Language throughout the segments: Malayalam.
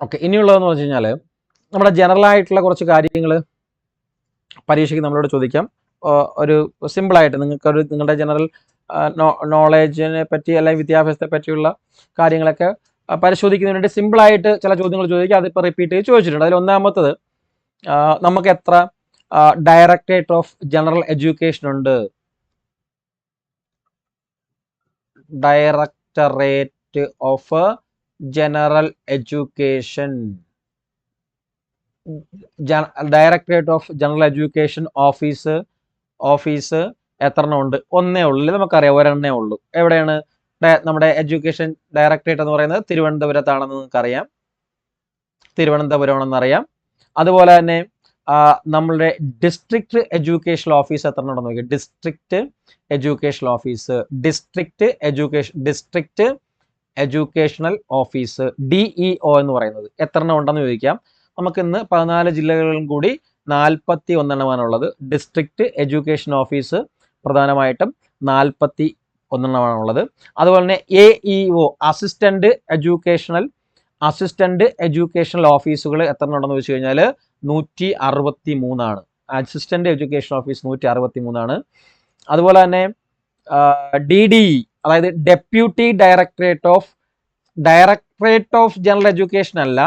ഓക്കെ, ഇനിയുള്ളതെന്ന് വെച്ച് കഴിഞ്ഞാൽ നമ്മുടെ ജനറൽ ആയിട്ടുള്ള കുറച്ച് കാര്യങ്ങൾ പരീക്ഷയ്ക്ക് നമ്മളോട് ചോദിക്കാം. ഒരു സിമ്പിളായിട്ട് നിങ്ങളുടെ ജനറൽ നോളേജിനെ പറ്റി അല്ലെങ്കിൽ വിദ്യാഭ്യാസത്തെ പറ്റിയുള്ള കാര്യങ്ങളൊക്കെ പരിശോധിക്കുന്നതിന് വേണ്ടി സിമ്പിളായിട്ട് ചില ചോദ്യങ്ങൾ ചോദിക്കുക. അതിപ്പോൾ റിപ്പീറ്റ് ചെയ്ത് ചോദിച്ചിട്ടുണ്ട്. അതിൽ ഒന്നാമത്തത്, നമുക്ക് എത്ര ഡയറക്ടറേറ്റ് ഓഫ് ജനറൽ എഡ്യൂക്കേഷൻ ഉണ്ട്? Directorate of general education, directorate of general education office എത്രണ്ണം ഉണ്ട്? ഒന്നേ ഉള്ളൂ. നമുക്കറിയാം, ഒരെണ്ണേ ഉള്ളൂ. എവിടെയാണ് നമ്മുടെ എഡ്യൂക്കേഷൻ ഡയറക്ടറേറ്റ് എന്ന് പറയുന്നത്? തിരുവനന്തപുരത്താണെന്ന് നിങ്ങൾക്കറിയാം, തിരുവനന്തപുരമാണെന്നറിയാം. അതുപോലെ തന്നെ നമ്മളുടെ ഡിസ്ട്രിക്ട് എഡ്യൂക്കേഷൻ ഓഫീസ് എത്ര ഉണ്ടെന്ന് നോക്കി. ഡിസ്ട്രിക്ട് എഡ്യൂക്കേഷണൽ ഓഫീസ് DEO എന്ന് പറയുന്നത് എത്ര എണ്ണം ഉണ്ടെന്ന് ചോദിക്കാം. നമുക്കിന്ന് 14 ജില്ലകളിലും കൂടി 41 എണ്ണമാണുള്ളത്. ഡിസ്ട്രിക്ട് എഡ്യൂക്കേഷൻ ഓഫീസ് പ്രധാനമായിട്ടും 41 എണ്ണമാണുള്ളത്. അതുപോലെ തന്നെ AEO അസിസ്റ്റന്റ് എഡ്യൂക്കേഷണൽ ഓഫീസുകൾ എത്ര ഉണ്ടെന്ന് ചോദിച്ചു കഴിഞ്ഞാൽ 163 അസിസ്റ്റന്റ് എഡ്യൂക്കേഷൻ ഓഫീസ് 163. അതുപോലെ തന്നെ DDE, അതായത് deputy directorate of general education അല്ല,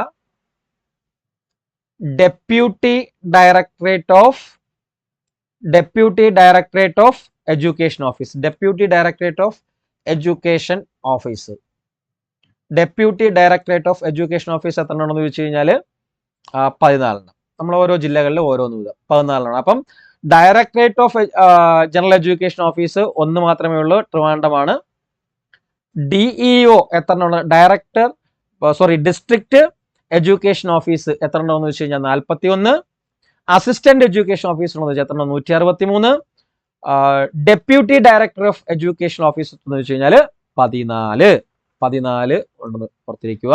deputy directorate of education office. Deputy directorate of education office എത്ര ഉണ്ടെന്ന് ചോദിച്ചു കഴിഞ്ഞാൽ 14. നമ്മൾ ഓരോ ജില്ലകളിലും ഓരോന്ന് വീതം 14. അപ്പം directorate of general education office ഒന്ന് മാത്രമേ ഉള്ളൂ, ട്രിവാൻഡ്രമാണ്. DEO എത്ര ഡിസ്ട്രിക്ട് എഡ്യൂക്കേഷൻ ഓഫീസ് എത്ര ഉണ്ടെന്ന് വെച്ച് കഴിഞ്ഞാൽ 41. അസിസ്റ്റന്റ് എഡ്യൂക്കേഷൻ ഓഫീസർ എന്ന് വെച്ചാൽ എത്ര 163. Deputy director of education office എന്ന് വെച്ച് കഴിഞ്ഞാൽ 14 ഉണ്ടെന്ന് ഓർത്തിരിക്കുക.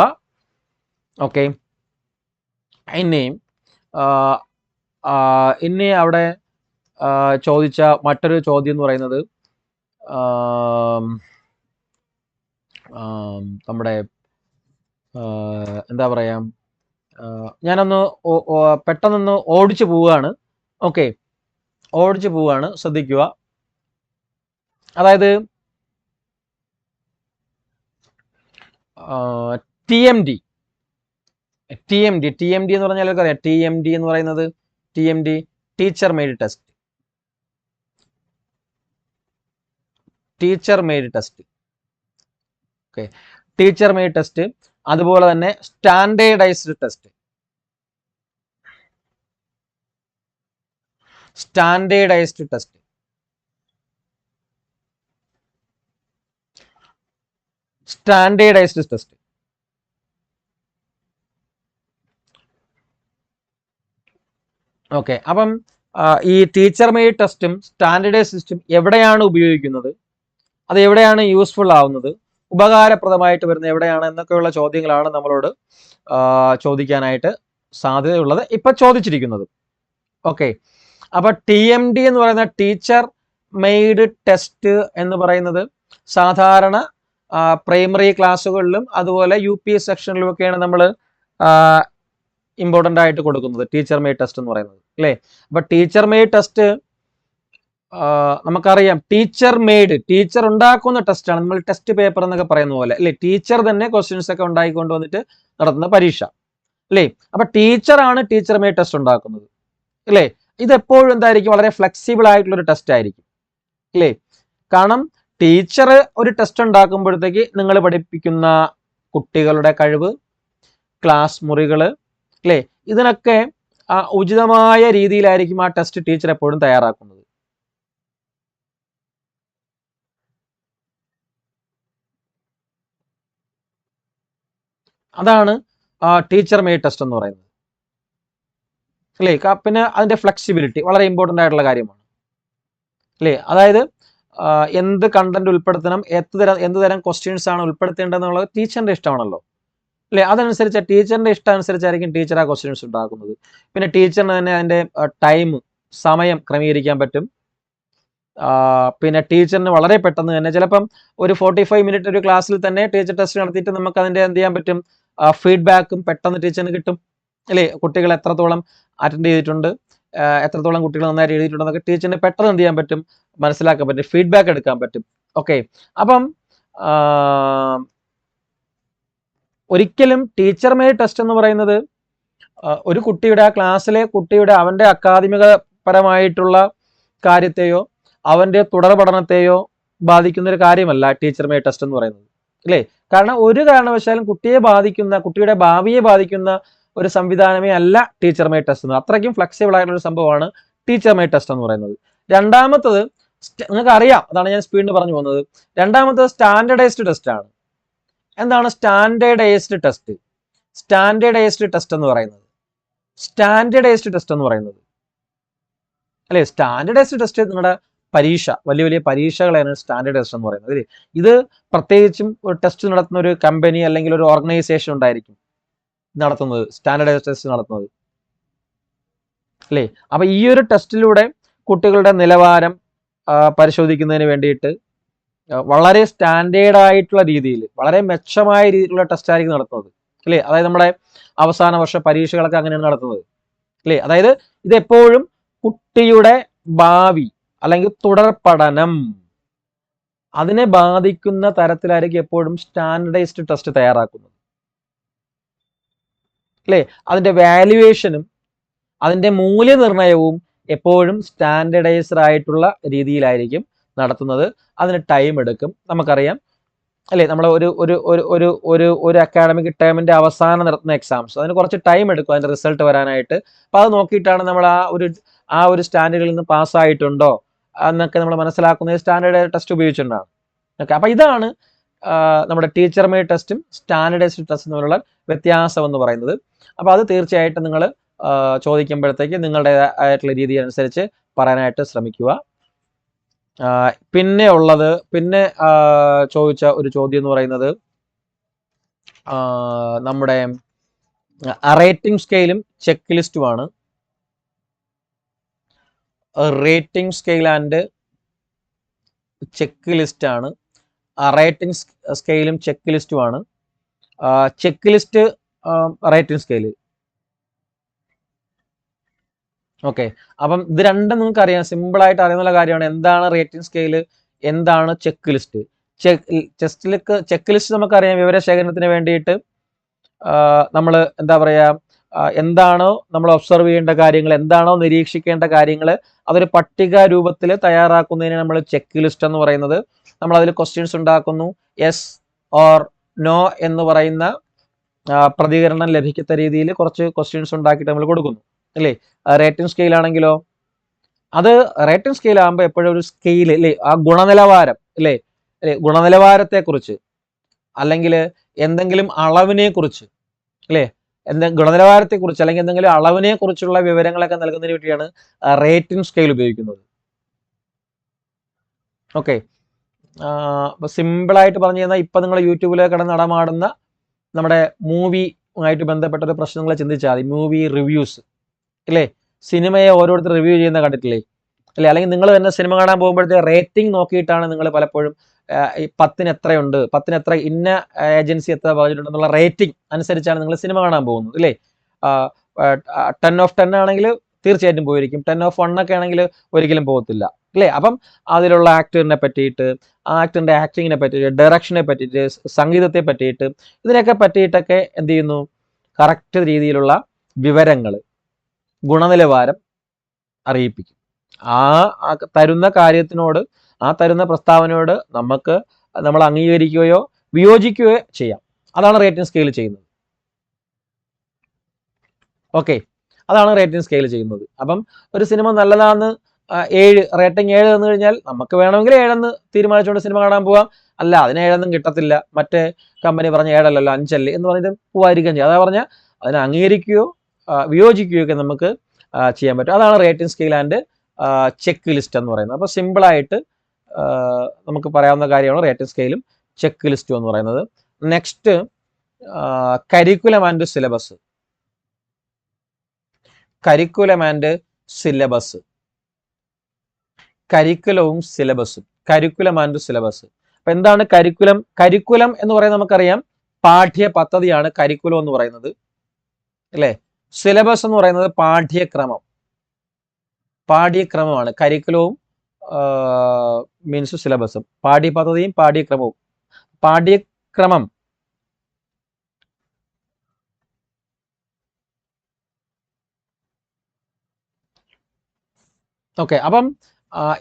ഓക്കെ, ഇനി അവിടെ ചോദിച്ച മറ്റൊരു ചോദ്യം എന്ന് പറയുന്നത്, നമ്മുടെ എന്താ പറയാ, ഞാനൊന്ന് പെട്ടെന്നൊന്ന് ഓടിച്ചു പോവുകയാണ്. ഓക്കെ, ശ്രദ്ധിക്കുക. അതായത് TMD എന്ന് പറഞ്ഞാൽ അറിയാം. TMD എന്ന് പറയുന്നത് ടീച്ചർ മെയ്ഡ് ടെസ്റ്റ്. അതുപോലെ തന്നെ സ്റ്റാൻഡേർഡൈസ്ഡ് ടെസ്റ്റ്. ഓക്കെ, അപ്പം ഈ ടീച്ചർ മെയ്ഡ് ടെസ്റ്റും സ്റ്റാൻഡേർഡൈസ്ഡ് ടെസ്റ്റും എവിടെയാണ് ഉപയോഗിക്കുന്നത്, അത് എവിടെയാണ് യൂസ്ഫുൾ ആവുന്നത്, ഉപകാരപ്രദമായിട്ട് വരുന്നത് എവിടെയാണ് എന്നൊക്കെയുള്ള ചോദ്യങ്ങളാണ് നമ്മളോട് ചോദിക്കാനായിട്ട് സാധ്യതയുള്ളത്, ഇപ്പൊ ചോദിച്ചിരിക്കുന്നത്. ഓക്കെ, അപ്പൊ TMD എന്ന് പറയുന്ന ടീച്ചർ മെയ്ഡ് ടെസ്റ്റ് എന്ന് പറയുന്നത് സാധാരണ പ്രൈമറി ക്ലാസ്സുകളിലും അതുപോലെ UP സെക്ഷനിലും ഒക്കെയാണ് നമ്മൾ ഇമ്പോർട്ടൻ്റ് ആയിട്ട് കൊടുക്കുന്നത് ടീച്ചർ മെയ്ഡ് ടെസ്റ്റ് എന്ന് പറയുന്നത്, അല്ലേ? അപ്പൊ ടീച്ചർ മെയ്ഡ് ടെസ്റ്റ് നമുക്കറിയാം, ടീച്ചർ ഉണ്ടാക്കുന്ന ടെസ്റ്റാണ്. നമ്മൾ ടെസ്റ്റ് പേപ്പർ എന്നൊക്കെ പറയുന്ന പോലെ, അല്ലെ? ടീച്ചർ തന്നെ ക്വസ്റ്റ്യൻസ് ഒക്കെ ഉണ്ടാക്കിക്കൊണ്ട് വന്നിട്ട് നടത്തുന്ന പരീക്ഷ, അല്ലേ? അപ്പൊ ടീച്ചറാണ് ടീച്ചർ മെയ്ഡ് ടെസ്റ്റ് ഉണ്ടാക്കുന്നത്, അല്ലേ? ഇതെപ്പോഴും എന്തായിരിക്കും? വളരെ ഫ്ലെക്സിബിൾ ആയിട്ടുള്ള ഒരു ടെസ്റ്റ് ആയിരിക്കും, അല്ലേ? കാരണം ടീച്ചർ ഒരു ടെസ്റ്റ് ഉണ്ടാക്കുമ്പോഴത്തേക്ക് നിങ്ങൾ പഠിപ്പിക്കുന്ന കുട്ടികളുടെ കഴിവ്, ക്ലാസ് മുറികള്, അല്ലേ, ഇതിനൊക്കെ ഉചിതമായ രീതിയിലായിരിക്കും ആ ടെസ്റ്റ് ടീച്ചർ എപ്പോഴും തയ്യാറാക്കുന്നത്. അതാണ് ടീച്ചർ മെയ്ഡ് ടെസ്റ്റ് എന്ന് പറയുന്നത്, അല്ലേ? പിന്നെ അതിന്റെ ഫ്ലെക്സിബിലിറ്റി വളരെ ഇമ്പോർട്ടൻ്റ് ആയിട്ടുള്ള കാര്യമാണ്, അല്ലേ? അതായത് എന്ത് കണ്ടന്റ് ഉൾപ്പെടുത്തണം, എന്ത് തരം ക്വസ്റ്റ്യൻസ് ആണ് ഉൾപ്പെടുത്തേണ്ടതെന്നുള്ളത് ടീച്ചറിന്റെ ഇഷ്ടമാണല്ലോ, അല്ലേ? അതനുസരിച്ച് ടീച്ചറിന്റെ ഇഷ്ടം അനുസരിച്ചായിരിക്കും ടീച്ചർ ആ ക്വസ്റ്റ്യൻസ് ഉണ്ടാക്കുന്നത്. പിന്നെ ടീച്ചറിന് തന്നെ അതിന്റെ സമയം ക്രമീകരിക്കാൻ പറ്റും. പിന്നെ ടീച്ചറിന് വളരെ പെട്ടെന്ന് തന്നെ ചിലപ്പം ഒരു 45 മിനിറ്റ് ഒരു ക്ലാസ്സിൽ തന്നെ ടീച്ചർ ടെസ്റ്റ് നടത്തിയിട്ട് നമുക്ക് അതിന്റെ എന്ത് ചെയ്യാൻ പറ്റും, ഫീഡ്ബാക്കും പെട്ടെന്ന് ടീച്ചറിന് കിട്ടും അല്ലേ? കുട്ടികൾ എത്രത്തോളം അറ്റൻഡ് ചെയ്തിട്ടുണ്ട്, എത്രത്തോളം കുട്ടികൾ നന്നായിട്ട് എഴുതിയിട്ടുണ്ടെന്നൊക്കെ ടീച്ചറിന് പെട്ടെന്ന് എന്ത് ചെയ്യാൻ പറ്റും, മനസ്സിലാക്കാൻ പറ്റും, ഫീഡ്ബാക്ക് എടുക്കാൻ പറ്റും. ഓക്കെ, അപ്പം ഒരിക്കലും ടീച്ചർ മെയ്ഡ് ടെസ്റ്റ് എന്ന് പറയുന്നത് ഒരു കുട്ടിയുടെ ആ ക്ലാസ്സിലെ കുട്ടിയുടെ അവൻ്റെ അക്കാദമികപരമായിട്ടുള്ള കാര്യത്തെയോ അവൻ്റെ തുടർ പഠനത്തെയോ ബാധിക്കുന്ന ഒരു കാര്യമല്ല ടീച്ചർ മെയ്ഡ് ടെസ്റ്റ് എന്ന് പറയുന്നത് അല്ലേ? കാരണം ഒരു കാരണവശാലും കുട്ടിയെ ബാധിക്കുന്ന, കുട്ടിയുടെ ഭാവിയെ ബാധിക്കുന്ന ഒരു സംവിധാനമേ അല്ല ടീച്ചർ മെയ്ഡ് ടെസ്റ്റ് എന്ന്. അത്രയ്ക്കും ഫ്ലെക്സിബിൾ ആയിട്ടുള്ള ഒരു സംഭവമാണ് ടീച്ചർ മെയ്ഡ് ടെസ്റ്റ് എന്ന് പറയുന്നത്. രണ്ടാമത്തത് നിങ്ങൾക്ക് അറിയാം, അതാണ് ഞാൻ സ്പീഡിന് പറഞ്ഞു പോകുന്നത്. രണ്ടാമത്തത് സ്റ്റാൻഡേർഡൈസ്ഡ് ടെസ്റ്റ് ആണ്. എന്താണ് സ്റ്റാൻഡേർഡൈസ്ഡ് ടെസ്റ്റ്? സ്റ്റാൻഡേർഡൈസ്ഡ് ടെസ്റ്റ് എന്ന് പറയുന്നത്, സ്റ്റാൻഡേർഡൈസ്ഡ് ടെസ്റ്റ് എന്ന് പറയുന്നത് അല്ലെ, സ്റ്റാൻഡേർഡൈസ്ഡ് ടെസ്റ്റ് നിങ്ങളുടെ പരീക്ഷ, വലിയ വലിയ പരീക്ഷകളാണ് സ്റ്റാൻഡേർഡ് ടെസ്റ്റ് എന്ന് പറയുന്നത്. ഇത് പ്രത്യേകിച്ചും ഒരു ടെസ്റ്റ് നടത്തുന്ന ഒരു കമ്പനി അല്ലെങ്കിൽ ഒരു ഓർഗനൈസേഷൻ ഉണ്ടായിരിക്കും നടത്തുന്നത്, സ്റ്റാൻഡേർഡൈസ്ഡ് ടെസ്റ്റ് നടത്തുന്നത് അല്ലേ? അപ്പൊ ഈ ഒരു ടെസ്റ്റിലൂടെ കുട്ടികളുടെ നിലവാരം പരിശോധിക്കുന്നതിന് വേണ്ടിയിട്ട് വളരെ സ്റ്റാൻഡേർഡ് ആയിട്ടുള്ള രീതിയിൽ, വളരെ മെച്ചമായ രീതിയിലുള്ള ടെസ്റ്റ് ആയിരിക്കും നടത്തുന്നത് അല്ലേ? അതായത് നമ്മുടെ അവസാന വർഷ പരീക്ഷകളൊക്കെ അങ്ങനെയാണ് നടത്തുന്നത് അല്ലേ? അതായത് ഇതെപ്പോഴും കുട്ടിയുടെ ഭാവി അല്ലെങ്കിൽ തുടർ പഠനം അതിനെ ബാധിക്കുന്ന തരത്തിലായിരിക്കും എപ്പോഴും സ്റ്റാൻഡേർഡൈസ്ഡ് ടെസ്റ്റ് തയ്യാറാക്കുന്നത് അല്ലേ? അതിന്റെ വാല്യുവേഷനും അതിന്റെ മൂല്യനിർണ്ണയവും എപ്പോഴും സ്റ്റാൻഡേർഡൈസ്ഡ് ആയിട്ടുള്ള രീതിയിലായിരിക്കും നടത്തുന്നത്. അതിന് ടൈം എടുക്കും, നമുക്കറിയാം അല്ലേ? നമ്മൾ ഒരു ഒരു ഒരു ഒരു ഒരു ഒരു അക്കാഡമിക് ടേമിന്റെ അവസാനം നടത്തുന്ന എക്സാംസ്, അതിന് കുറച്ച് ടൈം എടുക്കും അതിന്റെ റിസൾട്ട് വരാനായിട്ട്. അപ്പോൾ അത് നോക്കിയിട്ടാണ് നമ്മൾ ആ ഒരു സ്റ്റാൻഡേർഡിൽ നിന്ന് പാസ്സായിട്ടുണ്ടോ എന്നൊക്കെ നമ്മൾ മനസ്സിലാക്കുന്നത് സ്റ്റാൻഡേർഡ് ടെസ്റ്റ് ഉപയോഗിച്ചുകൊണ്ടാണ്. ഓക്കെ, അപ്പോൾ ഇതാണ് നമ്മുടെ ടീച്ചർ മെയ്ഡ് ടെസ്റ്റും സ്റ്റാൻഡേർഡൈസ്ഡ് ടെസ്റ്റും തമ്മിലുള്ള വ്യത്യാസം എന്ന് പറയുന്നത്. അപ്പോൾ അത് തീർച്ചയായിട്ടും നിങ്ങൾ ചോദിക്കുമ്പോഴത്തേക്ക് നിങ്ങളുടേതായിട്ടുള്ള രീതി അനുസരിച്ച് പറയാനായിട്ട് ശ്രമിക്കുക. പിന്നെ ചോദിച്ച ഒരു ചോദ്യം എന്ന് പറയുന്നത് നമ്മുടെ റേറ്റിംഗ് സ്കെയിലും ചെക്ക് ലിസ്റ്റുമാണ്. Rating scale and checklist ആണ്. റേറ്റിംഗ് സ്കെയിലും ചെക്ക് ലിസ്റ്റുമാണ്. Checklist rating scale. Okay, അപ്പം ഇത് രണ്ടും നിങ്ങൾക്ക് അറിയാം, സിമ്പിൾ ആയിട്ട് അറിയുന്ന കാര്യമാണ്. എന്താണ് റേറ്റിംഗ് സ്കെയില്, എന്താണ് ചെക്ക് ലിസ്റ്റ്? ചെക്ക് ലിസ്റ്റ് നമുക്കറിയാം, വിവരശേഖരണത്തിന് വേണ്ടിയിട്ട് നമ്മൾ എന്താ പറയാ, എന്താണോ നമ്മൾ ഒബ്സർവ് ചെയ്യേണ്ട കാര്യങ്ങൾ, എന്താണോ നിരീക്ഷിക്കേണ്ട കാര്യങ്ങൾ, അതൊരു പട്ടിക രൂപത്തിൽ തയ്യാറാക്കുന്നതിന് നമ്മൾ ചെക്ക് ലിസ്റ്റ് എന്ന് പറയുന്നത്. നമ്മൾ അതിൽ ക്വസ്റ്റ്യൻസ് ഉണ്ടാക്കുന്നു, യെസ് ഓർ നോ എന്ന് പറയുന്ന പ്രതികരണം ലഭിക്കുന്ന രീതിയിൽ കുറച്ച് ക്വസ്റ്റ്യൻസ് ഉണ്ടാക്കിയിട്ട് നമ്മൾ കൊടുക്കുന്നു അല്ലേ? റേറ്റിംഗ് സ്കെയിൽ ആണെങ്കിലോ, അത് റേറ്റിംഗ് സ്കെയിൽ ആകുമ്പോൾ എപ്പോഴും ഒരു സ്കെയിൽ അല്ലേ, ആ ഗുണനിലവാരം അല്ലേ, ഗുണനിലവാരത്തെ കുറിച്ച് അല്ലെങ്കിൽ എന്തെങ്കിലും അളവിനെ കുറിച്ച് അല്ലേ, ഗുണനിലവാരത്തെ കുറിച്ച് അല്ലെങ്കിൽ എന്തെങ്കിലും അളവിനെ കുറിച്ചുള്ള വിവരങ്ങളൊക്കെ നൽകുന്നതിന് വേണ്ടിയാണ് റേറ്റിംഗ് സ്കെയിൽ ഉപയോഗിക്കുന്നത്. ഓക്കെ, സിമ്പിളായിട്ട് പറഞ്ഞു കഴിഞ്ഞാൽ ഇപ്പൊ നിങ്ങൾ യൂട്യൂബിലേക്ക് കിടന്ന് നടമാടുന്ന നമ്മുടെ മൂവിയുമായിട്ട് ബന്ധപ്പെട്ട ഒരു പ്രശ്നങ്ങൾ ചിന്തിച്ചാൽ മതി. മൂവി റിവ്യൂസ് അല്ലേ, സിനിമയെ ഓരോരുത്തർ റിവ്യൂ ചെയ്യുന്ന കണ്ടിട്ടില്ലേ അല്ലേ? അല്ലെങ്കിൽ നിങ്ങൾ തന്നെ സിനിമ കാണാൻ പോകുമ്പോഴത്തെ റേറ്റിംഗ് നോക്കിയിട്ടാണ് നിങ്ങൾ പലപ്പോഴും ഈ 10-ന് എത്രയുണ്ട്, 10-ന് എത്ര, ഇന്ന ഏജൻസി എത്ര പറഞ്ഞിട്ടുണ്ടെന്നുള്ള റേറ്റിംഗ് അനുസരിച്ചാണ് നിങ്ങൾ സിനിമ കാണാൻ പോകുന്നത് അല്ലേ? 10 ഓഫ് 10 ആണെങ്കിൽ തീർച്ചയായിട്ടും പോയിരിക്കും, 10 ഓഫ് 1 ഒക്കെ ആണെങ്കിൽ ഒരിക്കലും പോകത്തില്ല അല്ലേ? അപ്പം അതിലുള്ള ആക്ടറിനെ പറ്റിയിട്ട്, ആക്ടറിന്റെ ആക്ടിങ്ങിനെ പറ്റിയിട്ട്, ഡയറക്ഷനെ പറ്റിയിട്ട്, സംഗീതത്തെ പറ്റിയിട്ട്, ഇതിനൊക്കെ പറ്റിയിട്ടൊക്കെ എന്ത് ചെയ്യുന്നു, കറക്റ്റ് രീതിയിലുള്ള വിവരങ്ങൾ, ഗുണനിലവാരം അറിയിപ്പിക്കും. ആ തരുന്ന കാര്യത്തിനോട്, ആ തരുന്ന പ്രസ്താവനയോട് നമ്മൾ അംഗീകരിക്കുകയോ വിയോജിക്കുകയോ ചെയ്യാം. അതാണ് റേറ്റിംഗ് സ്കെയിൽ ചെയ്യുന്നത്. ഓക്കെ, അതാണ് റേറ്റിംഗ് സ്കെയിൽ ചെയ്യുന്നത്. അപ്പം ഒരു സിനിമ നല്ലതാന്ന് 7 റേറ്റിംഗ് 7 തന്നു കഴിഞ്ഞാൽ നമുക്ക് വേണമെങ്കിൽ 7 തീരുമാനിച്ചുകൊണ്ട് സിനിമ കാണാൻ പോവാം. അല്ല, അതിന് 7 കിട്ടത്തില്ല, മറ്റേ കമ്പനി പറഞ്ഞ 7 അല്ലല്ലോ 5 എന്ന് പറഞ്ഞിട്ട് പോവാതിരിക്കാൻ ചെയ്യാം. അതാ പറഞ്ഞാൽ അതിനെ അംഗീകരിക്കുകയോ വിയോജിക്കുകയോ ഒക്കെ നമുക്ക് ചെയ്യാൻ പറ്റും. അതാണ് rating scale and check list എന്ന് പറയുന്നത്. അപ്പോൾ സിമ്പിളായിട്ട് നമുക്ക് പറയാവുന്ന കാര്യമാണ് റേറ്റിംഗ് സ്കെയിലും ചെക്ക് ലിസ്റ്റും എന്ന് പറയുന്നത്. Next curriculum and syllabus. Curriculum and syllabus, കരിക്കുലവും സിലബസും, കരിക്കുലം ആൻഡ് സിലബസ്. അപ്പൊ എന്താണ് കരിക്കുലം? കരിക്കുലം എന്ന് പറയുന്നത് നമുക്കറിയാം പാഠ്യ പദ്ധതിയാണ് കരിക്കുലം എന്ന് പറയുന്നത്, അല്ലേ? സിലബസ് എന്ന് പറയുന്നത് പാഠ്യക്രമമാണ്. കരിക്കുലവും മീൻസ് സിലബസും, പാഠ്യപദ്ധതിയും പാഠ്യക്രമവും. പാഠ്യക്രമം ഓക്കെ. അപ്പം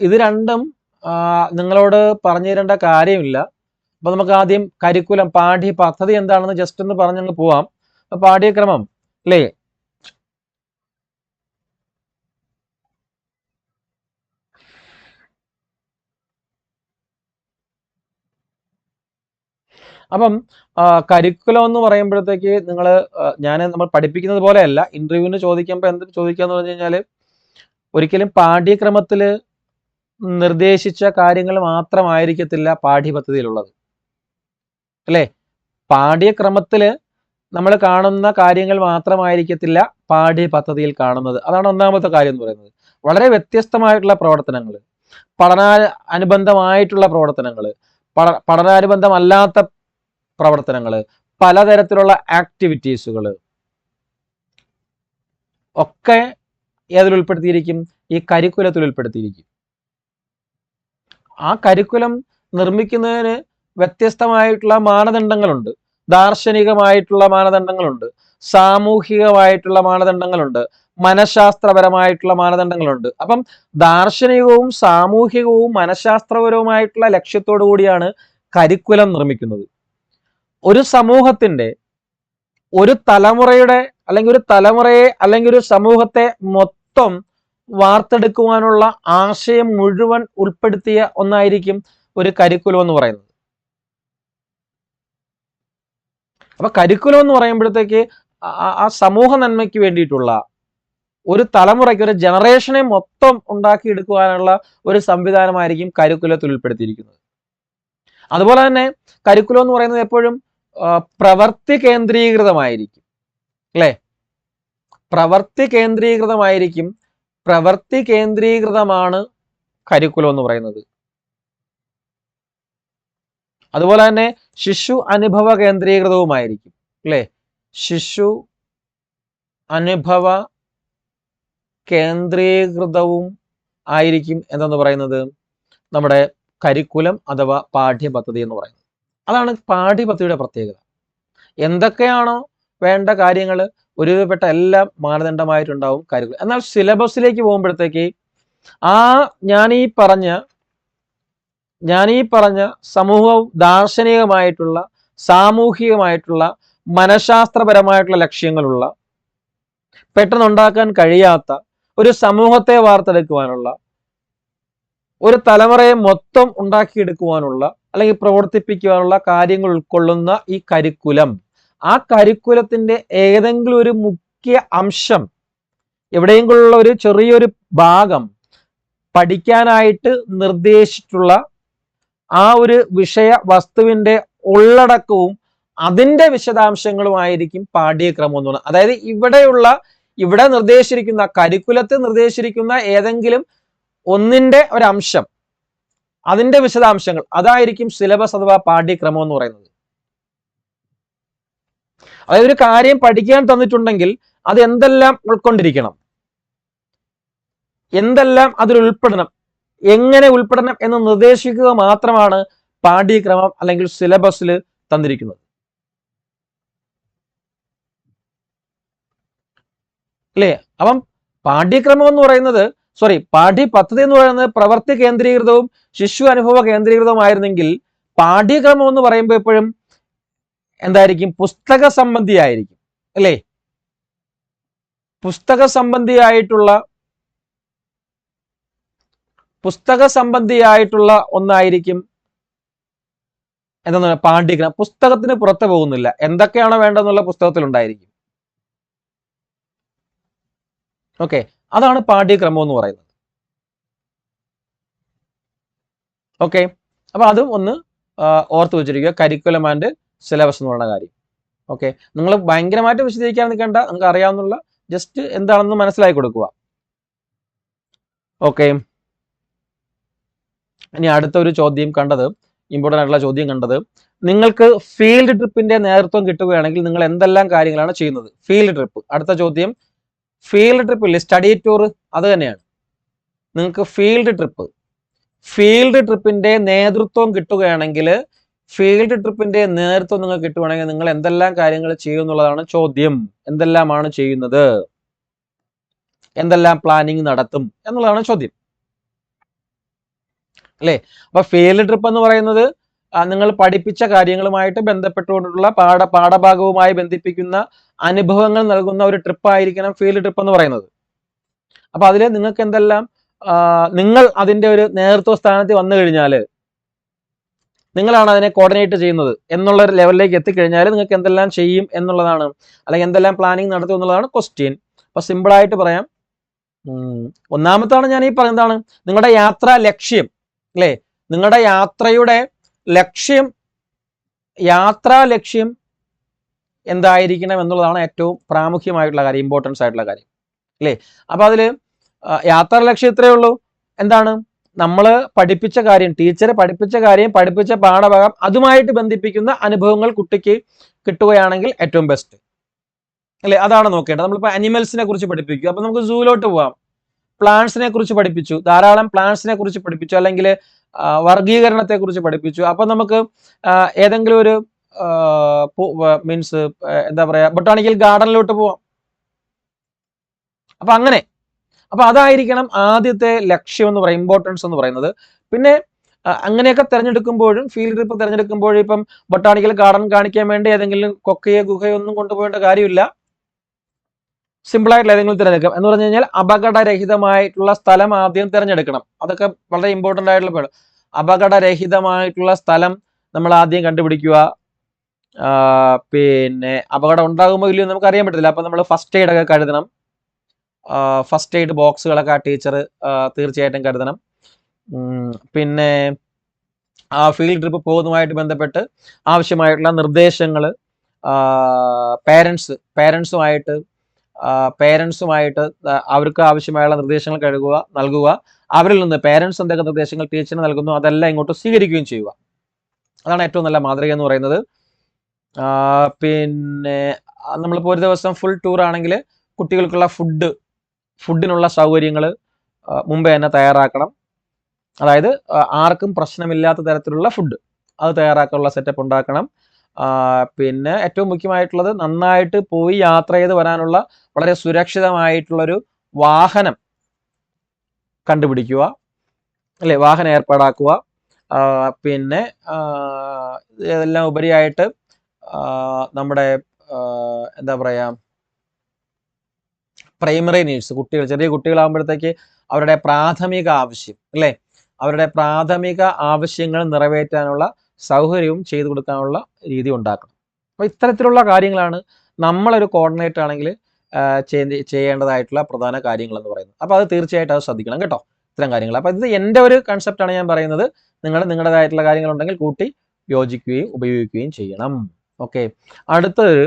ഇത് രണ്ടും നിങ്ങളോട് പറഞ്ഞു തരേണ്ട കാര്യമില്ല. അപ്പൊ നമുക്ക് ആദ്യം കരിക്കുലം, പാഠ്യ പദ്ധതി എന്താണെന്ന് ജസ്റ്റ് ഒന്ന് പറഞ്ഞങ്ങ് പോവാം. പാഠ്യക്രമം, അല്ലേ? അപ്പം കരിക്കുലം എന്ന് പറയുമ്പോഴത്തേക്ക് നമ്മൾ പഠിപ്പിക്കുന്നത് പോലെയല്ല. ഇന്റർവ്യൂവിന് ചോദിക്കുമ്പോൾ എന്ത് ചോദിക്കാന്ന് പറഞ്ഞു കഴിഞ്ഞാൽ, ഒരിക്കലും പാഠ്യക്രമത്തിൽ നിർദ്ദേശിച്ച കാര്യങ്ങൾ മാത്രമായിരിക്കത്തില്ല പാഠ്യപദ്ധതിയിലുള്ളത്, അല്ലേ? പാഠ്യക്രമത്തിൽ നമ്മൾ കാണുന്ന കാര്യങ്ങൾ മാത്രമായിരിക്കത്തില്ല പാഠ്യപദ്ധതിയിൽ കാണുന്നത്. അതാണ് ഒന്നാമത്തെ കാര്യം എന്ന് പറയുന്നത്. വളരെ വ്യത്യസ്തമായിട്ടുള്ള പ്രവർത്തനങ്ങൾ, പഠനാനുബന്ധമായിട്ടുള്ള പ്രവർത്തനങ്ങൾ, പഠനാനുബന്ധമല്ലാത്ത പ്രവർത്തനങ്ങൾ, പലതരത്തിലുള്ള ആക്ടിവിറ്റീസുകൾ ഒക്കെ ഏതിൽ ഉൾപ്പെടുത്തിയിരിക്കും? ഈ കരിക്കുലത്തിൽ ഉൾപ്പെടുത്തിയിരിക്കും. ആ കരിക്കുലം നിർമ്മിക്കുന്നതിന് വ്യത്യസ്തമായിട്ടുള്ള മാനദണ്ഡങ്ങളുണ്ട്. ദാർശനികമായിട്ടുള്ള മാനദണ്ഡങ്ങളുണ്ട്, സാമൂഹികമായിട്ടുള്ള മാനദണ്ഡങ്ങളുണ്ട്, മനഃശാസ്ത്രപരമായിട്ടുള്ള മാനദണ്ഡങ്ങളുണ്ട്. അപ്പം ദാർശനികവും സാമൂഹികവും മനഃശാസ്ത്രപരവുമായിട്ടുള്ള ലക്ഷ്യത്തോടു കൂടിയാണ് കരിക്കുലം നിർമ്മിക്കുന്നത്. ഒരു സമൂഹത്തിന്റെ, ഒരു തലമുറയെ അല്ലെങ്കിൽ ഒരു സമൂഹത്തെ മൊത്തം വാർത്തെടുക്കുവാനുള്ള ആശയം മുഴുവൻ ഉൾപ്പെടുത്തിയ ഒന്നായിരിക്കും ഒരു കരിക്കുലം എന്ന് പറയുന്നത്. അപ്പൊ കരിക്കുലം എന്ന് പറയുമ്പോഴത്തേക്ക് ആ സമൂഹ നന്മയ്ക്ക് വേണ്ടിയിട്ടുള്ള, ഒരു തലമുറയ്ക്ക്, ഒരു ജനറേഷനെ മൊത്തം ഉണ്ടാക്കിയെടുക്കുവാനുള്ള ഒരു സംവിധാനമായിരിക്കും കരിക്കുലത്തിൽ ഉൾപ്പെടുത്തിയിരിക്കുന്നത്. അതുപോലെ തന്നെ കരിക്കുലം എന്ന് പറയുന്നത് എപ്പോഴും പ്രവൃത്തി കേന്ദ്രീകൃതമായിരിക്കും, അല്ലേ? പ്രവൃത്തി കേന്ദ്രീകൃതമാണ് കരിക്കുലം എന്ന് പറയുന്നത്. അതുപോലെ തന്നെ ശിശു അനുഭവ കേന്ദ്രീകൃതവുമായിരിക്കും, അല്ലേ? ശിശു അനുഭവ കേന്ദ്രീകൃതവും ആയിരിക്കും എന്തെന്ന് പറയുന്നത് നമ്മുടെ കരിക്കുലം അഥവാ പാഠ്യപദ്ധതി എന്ന് പറയുന്നത്. അതാണ് പാഠ്യപദ്ധതിയുടെ പ്രത്യേകത. എന്തൊക്കെയാണോ വേണ്ട കാര്യങ്ങൾ ഒരുവിധപ്പെട്ട എല്ലാം മാനദണ്ഡമായിട്ടുണ്ടാവും കരിക്കുലം. എന്നാൽ സിലബസിലേക്ക് പോകുമ്പോഴത്തേക്ക് ഞാൻ ഈ പറഞ്ഞ സമൂഹവും ദാർശനികമായിട്ടുള്ള, സാമൂഹികമായിട്ടുള്ള, മനഃശാസ്ത്രപരമായിട്ടുള്ള ലക്ഷ്യങ്ങളുള്ള, പെട്ടെന്നുണ്ടാക്കാൻ കഴിയാത്ത ഒരു സമൂഹത്തെ വാർത്തെടുക്കുവാനുള്ള, ഒരു തലമുറയെ മൊത്തം ഉണ്ടാക്കിയെടുക്കുവാനുള്ള അല്ലെങ്കിൽ പ്രവർത്തിപ്പിക്കുവാനുള്ള കാര്യങ്ങൾ ഉൾക്കൊള്ളുന്ന ഈ കരിക്കുലം, ആ കരിക്കുലത്തിന്റെ ഏതെങ്കിലും ഒരു മുഖ്യ അംശം, എവിടെയെങ്കിലുള്ള ഒരു ചെറിയൊരു ഭാഗം പഠിക്കാനായിട്ട് നിർദ്ദേശിച്ചിട്ടുള്ള ആ ഒരു വിഷയ വസ്തുവിന്റെ ഉള്ളടക്കവും അതിന്റെ വിശദാംശങ്ങളുമായിരിക്കും പാഠ്യക്രമം എന്ന് പറയുന്നത്. അതായത് ഇവിടെ നിർദ്ദേശിച്ചിരിക്കുന്ന, കരിക്കുലത്തിൽ നിർദ്ദേശിച്ചിരിക്കുന്ന ഏതെങ്കിലും ഒന്നിന്റെ ഒരംശം, അതിന്റെ വിശദാംശങ്ങൾ, അതായിരിക്കും സിലബസ് അഥവാ പാഠ്യക്രമം എന്ന് പറയുന്നത്. അതായത് ഒരു കാര്യം പഠിക്കാൻ തന്നിട്ടുണ്ടെങ്കിൽ അത് എന്തെല്ലാം ഉൾക്കൊണ്ടിരിക്കണം, എന്തെല്ലാം അതിൽ ഉൾപ്പെടണം, എങ്ങനെ ഉൾപ്പെടണം എന്ന് നിർദ്ദേശിക്കുക മാത്രമാണ് പാഠ്യക്രമം അല്ലെങ്കിൽ സിലബസിൽ തന്നിരിക്കുന്നത്, അല്ലേ? അപ്പം പാഠ്യക്രമം എന്ന് പറയുന്നത്, പാഠ്യപദ്ധതി എന്ന് പറയുന്നത് പ്രവൃത്തി കേന്ദ്രീകൃതവും ശിശു അനുഭവ കേന്ദ്രീകൃതവുമായിരുന്നെങ്കിൽ, പാഠ്യക്രമം എന്ന് പറയുമ്പോൾ എപ്പോഴും എന്തായിരിക്കും? പുസ്തക സംബന്ധിയായിരിക്കും, അല്ലേ? പുസ്തക സംബന്ധിയായിട്ടുള്ള ഒന്നായിരിക്കും എന്താണ് പാഠ്യക്രമം. പുസ്തകത്തിന് പുറത്ത് പോകുന്നില്ല, എന്തൊക്കെയാണോ വേണ്ടതെന്നുള്ള പുസ്തകത്തിൽ ഉണ്ടായിരിക്കും. ഓക്കെ, അതാണ് പാഠ്യക്രമം എന്ന് പറയുന്നത്. ഓക്കെ, അപ്പൊ അതും ഒന്ന് ഓർത്ത് വെച്ചിരിക്കുക, കരിക്കുലം ആൻഡ് സിലബസ് എന്ന് പറയുന്ന കാര്യം. ഓക്കെ, നിങ്ങൾ ഭയങ്കരമായിട്ട് വിശദീകരിക്കാൻ നിൽക്കേണ്ട, നിങ്ങൾക്ക് അറിയാവുന്ന ജസ്റ്റ് എന്താണെന്ന് മനസ്സിലാക്കി കൊടുക്കുക. ഓക്കെ, ഇനി അടുത്ത ഒരു ചോദ്യം കണ്ടത്, ഇമ്പോർട്ടൻ്റ് ആയിട്ടുള്ള ചോദ്യം കണ്ടത്, നിങ്ങൾക്ക് ഫീൽഡ് ട്രിപ്പിന്റെ നേതൃത്വം കിട്ടുകയാണെങ്കിൽ നിങ്ങൾ എന്തെല്ലാം കാര്യങ്ങളാണ് ചെയ്യുന്നത്? ഫീൽഡ് ട്രിപ്പ്, അടുത്ത ചോദ്യം. ഫീൽഡ് ട്രിപ്പ് ഇല്ലേ, സ്റ്റഡി ടൂർ, അത് തന്നെയാണ്. നിങ്ങൾക്ക് ഫീൽഡ് ട്രിപ്പിന്റെ നേതൃത്വം കിട്ടുകയാണെങ്കിൽ നിങ്ങൾ എന്തെല്ലാം കാര്യങ്ങൾ ചെയ്യും എന്നുള്ളതാണ് ചോദ്യം. എന്തെല്ലാമാണ് ചെയ്യുന്നത്, എന്തെല്ലാം പ്ലാനിങ് നടത്തും എന്നുള്ളതാണ് ചോദ്യം, അല്ലേ? അപ്പൊ ഫീൽഡ് ട്രിപ്പ് എന്ന് പറയുന്നത് നിങ്ങൾ പഠിപ്പിച്ച കാര്യങ്ങളുമായിട്ട് ബന്ധപ്പെട്ടുകൊണ്ടുള്ള പാഠഭാഗവുമായി ബന്ധിപ്പിക്കുന്ന അനുഭവങ്ങൾ നൽകുന്ന ഒരു ട്രിപ്പ് ആയിരിക്കണം ഫീൽഡ് ട്രിപ്പ് എന്ന് പറയുന്നത്. അപ്പൊ അതിൽ നിങ്ങൾക്ക് എന്തെല്ലാം, നിങ്ങൾ അതിന്റെ ഒരു നേതൃത്വ സ്ഥാനത്ത് വന്നു കഴിഞ്ഞാൽ, നിങ്ങളാണ് അതിനെ കോർഡിനേറ്റ് ചെയ്യുന്നത് എന്നുള്ള ഒരു ലെവലിലേക്ക് എത്തിക്കഴിഞ്ഞാൽ നിങ്ങൾക്ക് എന്തെല്ലാം ചെയ്യും എന്നുള്ളതാണ്, അല്ലെങ്കിൽ എന്തെല്ലാം പ്ലാനിങ് നടത്തും എന്നുള്ളതാണ് ക്വസ്റ്റ്യൻ. അപ്പൊ സിമ്പിളായിട്ട് പറയാം, ഒന്നാമത്താണ് ഞാൻ ഈ പറയുന്നതാണ് നിങ്ങളുടെ യാത്രാ ലക്ഷ്യം, അല്ലേ? നിങ്ങളുടെ യാത്രാ ലക്ഷ്യം എന്തായിരിക്കണം എന്നുള്ളതാണ് ഏറ്റവും പ്രാമുഖ്യമായിട്ടുള്ള കാര്യം, ഇമ്പോർട്ടൻസ് ആയിട്ടുള്ള കാര്യം, അല്ലേ? അപ്പൊ അതില് യാത്രാ ലക്ഷ്യം ഇത്രയേ ഉള്ളൂ. എന്താണ്? നമ്മൾ പഠിപ്പിച്ച കാര്യം, ടീച്ചർ പഠിപ്പിച്ച കാര്യം, പഠിപ്പിച്ച പാഠഭാഗം, അതുമായിട്ട് ബന്ധിപ്പിക്കുന്ന അനുഭവങ്ങൾ കുട്ടിക്ക് കിട്ടുകയാണെങ്കിൽ ഏറ്റവും ബെസ്റ്റ്, അല്ലെ? അതാണ് നോക്കേണ്ടത്. നമ്മളിപ്പോൾ അനിമൽസിനെ കുറിച്ച് പഠിപ്പിക്കും, അപ്പൊ നമുക്ക് സൂവിലോട്ട് പോവാം. പ്ലാന്റ്സിനെ കുറിച്ച് പഠിപ്പിച്ചു, ധാരാളം പ്ലാന്റ്സിനെ കുറിച്ച് പഠിപ്പിച്ചു, അല്ലെങ്കിൽ വർഗീകരണത്തെ കുറിച്ച് പഠിപ്പിച്ചു. അപ്പൊ നമുക്ക് ഏതെങ്കിലും ഒരു മീൻസ് എന്താ പറയാ, ബൊട്ടാണിക്കൽ ഗാർഡനിലോട്ട് പോവാം. അപ്പൊ അതായിരിക്കണം ആദ്യത്തെ ലക്ഷ്യം എന്ന് പറയും, ഇമ്പോർട്ടൻസ് എന്ന് പറയുന്നത്. പിന്നെ അങ്ങനെയൊക്കെ തിരഞ്ഞെടുക്കുമ്പോഴും, ഫീൽഡ് ട്രിപ്പ് തിരഞ്ഞെടുക്കുമ്പോഴും ഇപ്പം ബൊട്ടാണിക്കൽ ഗാർഡൻ കാണിക്കാൻ വേണ്ടി ഏതെങ്കിലും കൊക്കയോ ഗുഹയോ ഒന്നും കൊണ്ടുപോകേണ്ട കാര്യമില്ല. സിമ്പിൾ ആയിട്ടുള്ള ഏതെങ്കിലും തിരഞ്ഞെടുക്കാം. എന്ന് പറഞ്ഞു കഴിഞ്ഞാൽ അപകടരഹിതമായിട്ടുള്ള സ്ഥലം ആദ്യം തിരഞ്ഞെടുക്കണം. അതൊക്കെ വളരെ ഇമ്പോർട്ടൻ്റ് ആയിട്ടുള്ള പേര്. അപകടരഹിതമായിട്ടുള്ള സ്ഥലം നമ്മൾ ആദ്യം കണ്ടുപിടിക്കുക. പിന്നെ അപകടം ഉണ്ടാകുമ്പോൾ ഇല്ലയോ നമുക്ക് അറിയാൻ പറ്റില്ല. അപ്പൊ നമ്മൾ ഫസ്റ്റ് എയ്ഡ് ഒക്കെ കരുതണം. ഫസ്റ്റ് എയ്ഡ് ബോക്സുകളൊക്കെ ആ ടീച്ചർ തീർച്ചയായിട്ടും കരുതണം. പിന്നെ ആ ഫീൽഡ് ട്രിപ്പ് പോകുന്നതുമായിട്ട് ബന്ധപ്പെട്ട് ആവശ്യമായിട്ടുള്ള നിർദ്ദേശങ്ങൾ പേരൻസുമായിട്ട് അവർക്ക് ആവശ്യമായുള്ള നിർദ്ദേശങ്ങൾ നൽകുക. അവരിൽ നിന്ന് പേരൻസ് എന്തൊക്കെ നിർദ്ദേശങ്ങൾ ടീച്ചറിന് നൽകുന്നു അതെല്ലാം ഇങ്ങോട്ട് സ്വീകരിക്കുകയും ചെയ്യുക. അതാണ് ഏറ്റവും നല്ല മാതൃക എന്ന് പറയുന്നത്. പിന്നെ നമ്മളിപ്പോൾ ഒരു ദിവസം ഫുൾ ടൂർ ആണെങ്കിൽ കുട്ടികൾക്കുള്ള ഫുഡിനുള്ള സൗകര്യങ്ങൾ മുമ്പേ തന്നെ തയ്യാറാക്കണം. അതായത് ആർക്കും പ്രശ്നമില്ലാത്ത തരത്തിലുള്ള ഫുഡ് അത് തയ്യാറാക്കാനുള്ള സെറ്റപ്പ് ഉണ്ടാക്കണം. പിന്നെ ഏറ്റവും മുഖ്യമായിട്ടുള്ളത് നന്നായിട്ട് പോയി യാത്ര ചെയ്ത് വരാനുള്ള വളരെ സുരക്ഷിതമായിട്ടുള്ളൊരു വാഹനം കണ്ടുപിടിക്കുക, അല്ലെ? വാഹനം ഏർപ്പാടാക്കുക. പിന്നെ ഇതെല്ലാം ഉപരിയായിട്ട് നമ്മുടെ എന്താ പറയാ, പ്രൈമറി നീഡ്സ്, ചെറിയ കുട്ടികളാകുമ്പോഴത്തേക്ക് അവരുടെ പ്രാഥമിക ആവശ്യം, അല്ലേ? അവരുടെ പ്രാഥമിക ആവശ്യങ്ങൾ നിറവേറ്റാനുള്ള സൗകര്യവും ചെയ്തു കൊടുക്കാനുള്ള രീതി ഉണ്ടാക്കണം. അപ്പൊ ഇത്തരത്തിലുള്ള കാര്യങ്ങളാണ് നമ്മളൊരു കോർഡിനേറ്റർ ആണെങ്കിൽ ചെയ്യേണ്ടതായിട്ടുള്ള പ്രധാന കാര്യങ്ങൾ എന്ന് പറയുന്നത്. അപ്പൊ അത് തീർച്ചയായിട്ടും അത് ശ്രദ്ധിക്കണം കേട്ടോ, ഇത്തരം കാര്യങ്ങൾ. അപ്പൊ ഇത് എൻ്റെ ഒരു കൺസെപ്റ്റാണ് ഞാൻ പറയുന്നത്. നിങ്ങൾ നിങ്ങളുടേതായിട്ടുള്ള കാര്യങ്ങളുണ്ടെങ്കിൽ കൂട്ടി യോജിക്കുകയും ഉപയോഗിക്കുകയും ചെയ്യണം. ഓക്കെ, അടുത്തൊരു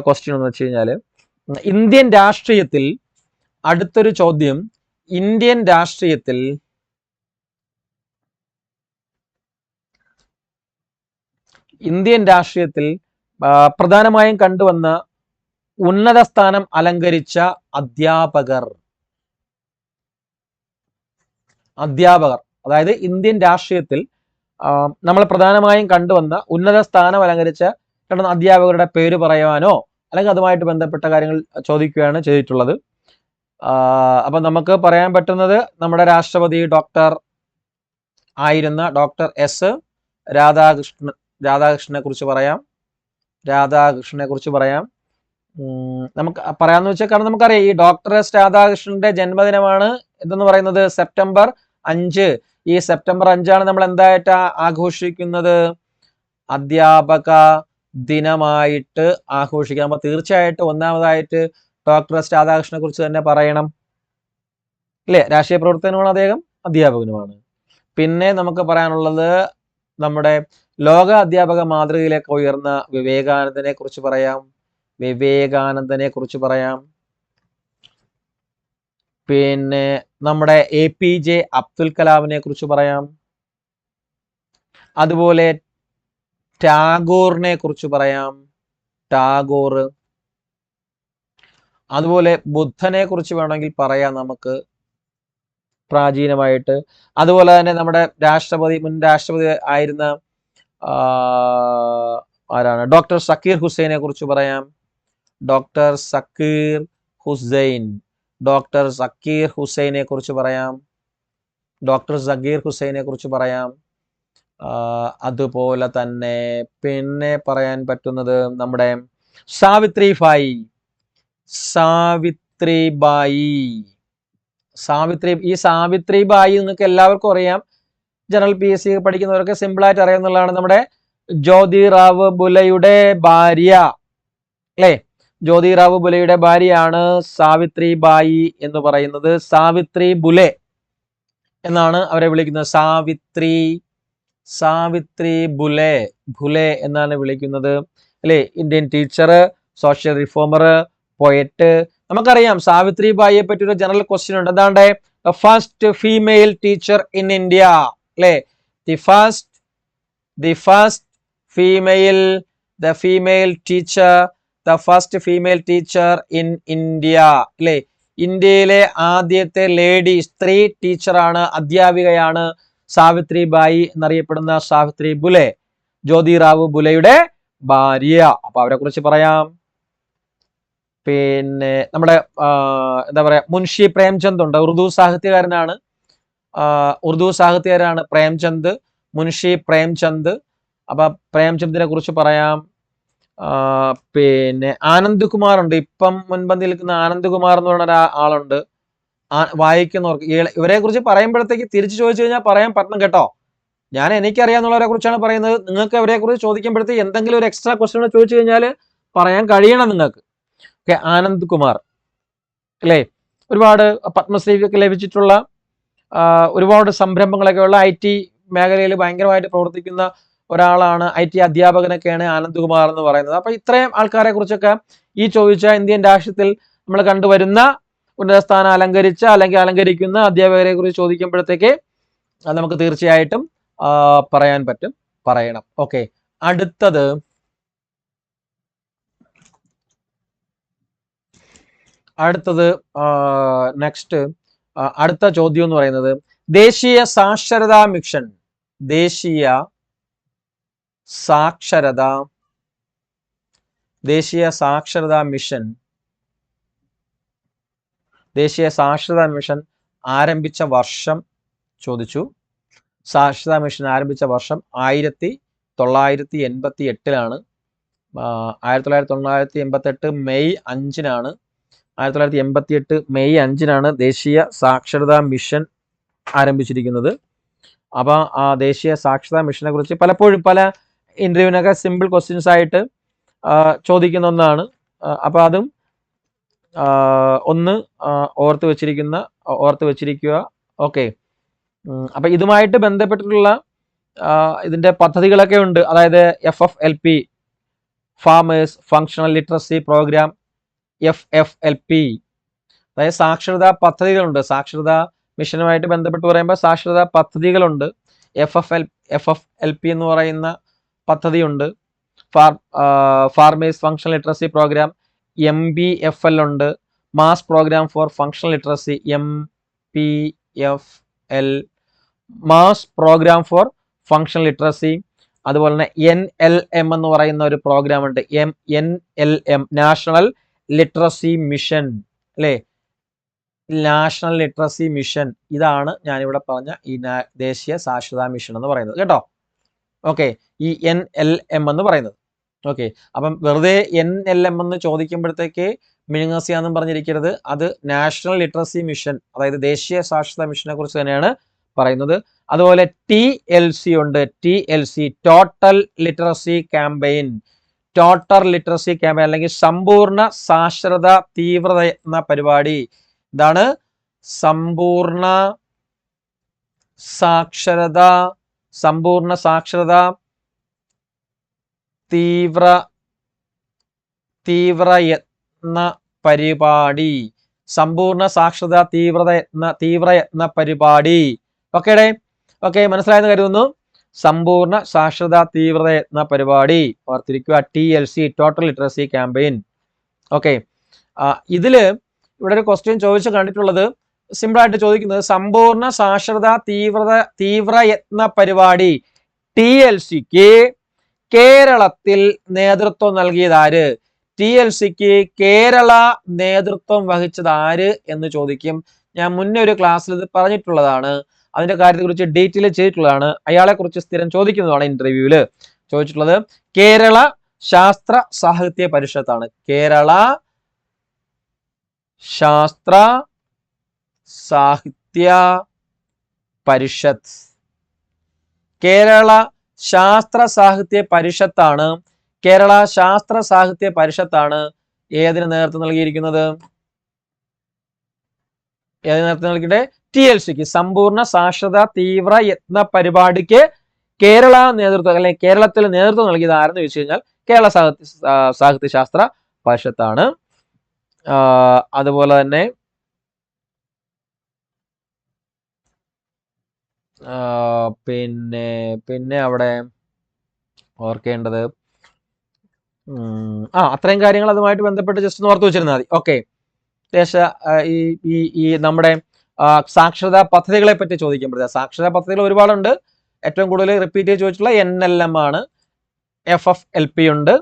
ക്വസ്റ്റ്യൻ എന്ന് വെച്ച് കഴിഞ്ഞാൽ ഇന്ത്യൻ രാഷ്ട്രീയത്തിൽ, അടുത്തൊരു ചോദ്യം, ഇന്ത്യൻ രാഷ്ട്രീയത്തിൽ പ്രധാനമായും കണ്ടുവന്ന ഉന്നത സ്ഥാനം അലങ്കരിച്ച അധ്യാപകർ, അതായത് ഇന്ത്യൻ രാഷ്ട്രീയത്തിൽ നമ്മൾ പ്രധാനമായും കണ്ടുവന്ന ഉന്നത സ്ഥാനം അലങ്കരിച്ച അധ്യാപകരുടെ പേര് പറയുവാനോ അല്ലെങ്കിൽ അതുമായിട്ട് ബന്ധപ്പെട്ട കാര്യങ്ങൾ ചോദിക്കുകയാണ് ചെയ്തിട്ടുള്ളത്. അപ്പൊ നമുക്ക് പറയാൻ പറ്റുന്നത് നമ്മുടെ രാഷ്ട്രപതി ആയിരുന്ന ഡോക്ടർ എസ് രാധാകൃഷ്ണനെ കുറിച്ച് പറയാം. നമുക്ക് പറയാന്ന് വെച്ചാൽ, കാരണം നമുക്കറിയാം ഈ ഡോക്ടർ എസ് രാധാകൃഷ്ണന്റെ ജന്മദിനമാണ് എന്തെന്ന് പറയുന്നത് സെപ്റ്റംബർ 5. ഈ സെപ്റ്റംബർ 5 നമ്മൾ എന്തായിട്ട് ആഘോഷിക്കുന്നത്? അധ്യാപക ദിനമായിട്ട് ആഘോഷിക്കാം. അപ്പൊ തീർച്ചയായിട്ടും ഒന്നാമതായിട്ട് ഡോക്ടർ എസ് രാധാകൃഷ്ണനെ കുറിച്ച് തന്നെ പറയണം, അല്ലേ? രാഷ്ട്രീയ പ്രവർത്തനമാണ് അദ്ദേഹം, അധ്യാപകനുമാണ്. പിന്നെ നമുക്ക് പറയാനുള്ളത് നമ്മുടെ ലോക അധ്യാപക മാതൃകയിലേക്ക് ഉയർന്ന വിവേകാനന്ദനെ കുറിച്ച് പറയാം. പിന്നെ നമ്മുടെ APJ അബ്ദുൽ കലാമിനെ കുറിച്ച് പറയാം. അതുപോലെ ടാഗോറിനെ കുറിച്ച് പറയാം, ടാഗോർ. അതുപോലെ ബുദ്ധനെ കുറിച്ച് വേണമെങ്കിൽ പറയാം നമുക്ക് പ്രാചീനമായിട്ട്. അതുപോലെ തന്നെ നമ്മുടെ മുൻ രാഷ്ട്രപതി ആയിരുന്ന ആരാണ്, ഡോക്ടർ സക്കീർ ഹുസൈനെ കുറിച്ച് പറയാം, ഡോക്ടർ സക്കീർ ഹുസൈൻ, ഡോക്ടർ സക്കീർ ഹുസൈനെ കുറിച്ച് പറയാം, ഡോക്ടർ സക്കീർ ഹുസൈനെ കുറിച്ച് പറയാം. അതുപോലെ തന്നെ പിന്നെ പറയാൻ പറ്റുന്നത് നമ്മുടെ സാവിത്രിബായി, ഈ സാവിത്രിബായി നിങ്ങൾക്ക് എല്ലാവർക്കും അറിയാം, ജനറൽ PSC പഠിക്കുന്നവർക്ക് സിമ്പിളായിട്ട് അറിയാവുന്നതാണ്. നമ്മുടെ ജ്യോതിറാവ് ബുലെയുടെ ഭാര്യ, അല്ലേ? ജ്യോതിറാവ് ബുലെയുടെ ഭാര്യയാണ് സാവിത്രിബായി എന്ന് പറയുന്നത്. സാവിത്രി ബുലെ എന്നാണ് അവരെ വിളിക്കുന്നത്. സാവിത്രി ബുലെ എന്നാണ് വിളിക്കുന്നത്, അല്ലേ? Indian teacher, social reformer, poet. നമുക്കറിയാം സാവിത്രിബായിയെ പറ്റി ഒരു ജനറൽ ക്വസ്റ്റ്യൻ ഉണ്ട്. എന്താണ്ട് first female teacher in India, അല്ലേ? The first female teacher in India, അല്ലേ? ഇന്ത്യയിലെ ആദ്യത്തെ ലേഡി സ്ത്രീ ടീച്ചറാണ്, അധ്യാപികയാണ് സാവിത്രിബായി എന്നറിയപ്പെടുന്ന സാവിത്രി ബുലെ, ജ്യോതിറാവു ബുലെയുടെ ഭാര്യ. അപ്പൊ അവരെ കുറിച്ച് പറയാം. പിന്നെ നമ്മുടെ എന്താ പറയാ, മുൻഷി പ്രേംചന്ദ് ഉണ്ട്, ഉറുദു സാഹിത്യകാരനാണ് പ്രേംചന്ദ്, മുൻഷി പ്രേംചന്ദ്. അപ്പൊ പ്രേംചന്ദിനെ കുറിച്ച് പറയാം. പിന്നെ ആനന്ദ് കുമാർ ഉണ്ട്, ഇപ്പം മുൻപന്തിയിൽ നിൽക്കുന്ന ആനന്ദ് കുമാർ എന്ന് പറയുന്ന ഒരാളുണ്ട്. വായിക്കുന്നവർക്ക് ഇവരെ കുറിച്ച് പറയുമ്പോഴത്തേക്ക് തിരിച്ചു ചോദിച്ചു കഴിഞ്ഞാൽ പറയാൻ പറ്റണം കേട്ടോ. ഞാൻ എനിക്കറിയാവുന്നവരെ കുറിച്ചാണ് പറയുന്നത്. നിങ്ങൾക്ക് അവരെ കുറിച്ച് ചോദിക്കുമ്പോഴത്തേക്ക് എന്തെങ്കിലും ഒരു എക്സ്ട്രാ ക്വസ്റ്റ്യൻ ചോദിച്ചു കഴിഞ്ഞാൽ പറയാൻ കഴിയണം നിങ്ങൾക്ക്. ആനന്ദ് കുമാർ, അല്ലേ? ഒരുപാട് പത്മശ്രീ ഒക്കെ ലഭിച്ചിട്ടുള്ള ഒരുപാട് സംരംഭങ്ങളൊക്കെ ഉള്ള IT മേഖലയിൽ ഭയങ്കരമായിട്ട് പ്രവർത്തിക്കുന്ന ഒരാളാണ്, IT അധ്യാപകനൊക്കെയാണ് ആനന്ദ് കുമാർ എന്ന് പറയുന്നത്. അപ്പൊ ഇത്രയും ആൾക്കാരെ കുറിച്ചൊക്കെ ഈ ചോദിച്ച ഇന്ത്യൻ രാഷ്ട്രത്തിൽ നമ്മൾ കണ്ടുവരുന്ന ഉന്നത സ്ഥാനം അലങ്കരിച്ച അല്ലെങ്കിൽ അലങ്കരിക്കുന്ന അധ്യാപകരെ കുറിച്ച് ചോദിക്കുമ്പോഴത്തേക്ക് നമുക്ക് തീർച്ചയായിട്ടും പറയാൻ പറ്റും, പറയണം. ഓക്കെ, അടുത്തത് നെക്സ്റ്റ് അടുത്ത ചോദ്യം എന്ന് പറയുന്നത് ദേശീയ സാക്ഷരതാ മിഷൻ, ദേശീയ സാക്ഷരതാ മിഷൻ ആരംഭിച്ച വർഷം ചോദിച്ചു. സാക്ഷരതാ മിഷൻ ആരംഭിച്ച വർഷം 1988 1988 മെയ് 5 1988 മെയ് 5 ദേശീയ സാക്ഷരതാ മിഷൻ ആരംഭിച്ചിരിക്കുന്നത്. അപ്പൊ ആ ദേശീയ സാക്ഷരതാ മിഷനെ കുറിച്ച് പലപ്പോഴും പല ഇന്റർവ്യൂവിനൊക്കെ സിമ്പിൾ ക്വസ്റ്റ്യൻസ് ആയിട്ട് ചോദിക്കുന്ന ഒന്നാണ്. അപ്പൊ അതും ഒന്ന് ഓർത്ത് വെച്ചിരിക്കുക. ഓക്കെ, അപ്പൊ ഇതുമായിട്ട് ബന്ധപ്പെട്ടിട്ടുള്ള ഇതിന്റെ പദ്ധതികളൊക്കെ ഉണ്ട്. അതായത് FFLP, farmers functional literacy programme, FFLP, അതായത് സാക്ഷരതാ പദ്ധതികളുണ്ട്. സാക്ഷരതാ മിഷനുമായിട്ട് ബന്ധപ്പെട്ട് പറയുമ്പോൾ സാക്ഷരതാ പദ്ധതികളുണ്ട്. FFLP എന്ന് പറയുന്ന പദ്ധതിയുണ്ട്. Farmers functional literacy programme, MBFL ഉണ്ട്. Mass programme for functional literacy, MPFL, mass programme for functional literacy. അതുപോലെ തന്നെ NLM എന്ന് പറയുന്ന ഒരു പ്രോഗ്രാം ഉണ്ട്, NLM, നാഷണൽ ലിറ്ററസി മിഷൻ, അല്ലേ? നാഷണൽ ലിറ്ററസി മിഷൻ, ഇതാണ് ഞാനിവിടെ പറഞ്ഞ ഈ ദേശീയ സാക്ഷരതാ മിഷൻ എന്ന് പറയുന്നത് കേട്ടോ. ഓക്കെ, ഈ NLM എന്ന് പറയുന്നത്. ഓക്കെ, അപ്പം വെറുതെ NLM എന്ന് ചോദിക്കുമ്പോഴത്തേക്ക് മിഴുങ്ങസിയാന്നും പറഞ്ഞിരിക്കരുത്. അത് നാഷണൽ ലിറ്ററസി മിഷൻ, അതായത് ദേശീയ സാക്ഷരതാ മിഷനെ കുറിച്ച് തന്നെയാണ് പറയുന്നത്. അതുപോലെ TLC ഉണ്ട്, TLC, ടോട്ടൽ ലിറ്ററസി ക്യാമ്പയിൻ, അല്ലെങ്കിൽ സമ്പൂർണ്ണ സാക്ഷരതാ തീവ്രത എന്ന പരിപാടി. ഇതാണ് സമ്പൂർണ്ണ സാക്ഷരതാ തീവ്രയത്ന പരിപാടി, സമ്പൂർണ്ണ സാക്ഷരതാ തീവ്രയത്ന പരിപാടി. ഓക്കെ, മനസ്സിലായെന്ന് കരുതുന്നു. സമ്പൂർണ്ണ സാക്ഷരതാ തീവ്രയത്ന പരിപാടി. ഓർത്തിരിക്കുക, TLC, total literacy campaign. Okay, ഇതില് ഇവിടെ ഒരു ക്വസ്റ്റ്യൻ ചോദിച്ചു കണ്ടിട്ടുള്ളത്, സിമ്പിൾ ആയിട്ട് ചോദിക്കുന്നത് സമ്പൂർണ്ണ സാക്ഷരതാ തീവ്രയത്ന പരിപാടി TLCക്ക് കേരളത്തിൽ നേതൃത്വം നൽകിയത് ആര്? TLCക്ക് കേരള നേതൃത്വം വഹിച്ചത് ആര് എന്ന് ചോദിക്കും. ഞാൻ മുന്നേ ഒരു ക്ലാസ്സിൽ ഇത് പറഞ്ഞിട്ടുള്ളതാണ്, അതിന്റെ കാര്യത്തെക്കുറിച്ച് ഡീറ്റെയിൽ ചെയ്തിട്ടുള്ളതാണ്. അയാളെ കുറിച്ച് സ്ഥിരം ചോദിക്കുന്നതാണ് ഇന്റർവ്യൂവില് ചോദിച്ചിട്ടുള്ളത്. കേരള ശാസ്ത്ര സാഹിത്യ പരിഷത്താണ്. കേരള ശാസ്ത്ര സാഹിത്യ പരിഷത്ത്. കേരള ശാസ്ത്ര സാഹിത്യ പരിഷത്താണ്. കേരള ശാസ്ത്ര സാഹിത്യ പരിഷത്താണ് ഏതിന് നേതൃത്വം നൽകിയിരിക്കുന്നത്? ഏതിന് നേതൃത്വം നൽകിയിട്ട്? TLCക്ക്, സമ്പൂർണ്ണ സാക്ഷരതാ തീവ്രയത്ന പരിപാടിക്ക് കേരള നേതൃത്വം, അല്ലെങ്കിൽ കേരളത്തിൽ നേതൃത്വം നൽകിയത് ആരെന്ന് ചോദിച്ചു കഴിഞ്ഞാൽ കേരള സാഹിത്യ ശാസ്ത്ര പരിഷത്താണ്. അതുപോലെ തന്നെ പിന്നെ അവിടെ ഓർക്കേണ്ടത് അത്രയും കാര്യങ്ങൾ അതുമായിട്ട് ബന്ധപ്പെട്ട് ജസ്റ്റ് ഒന്ന് ഓർത്ത് വെച്ചിരുന്നാൽ മതി. ഓക്കെ, ഈ നമ്മുടെ സാക്ഷരതാ പദ്ധതികളെ പറ്റി ചോദിക്കുമ്പോഴേ, സാക്ഷരതാ പദ്ധതികൾ ഒരുപാടുണ്ട്. ഏറ്റവും കൂടുതൽ റിപ്പീറ്റ് ചെയ്ത് ചോദിച്ചിട്ടുള്ള NLM ആണ്. FFLP ഉണ്ട്,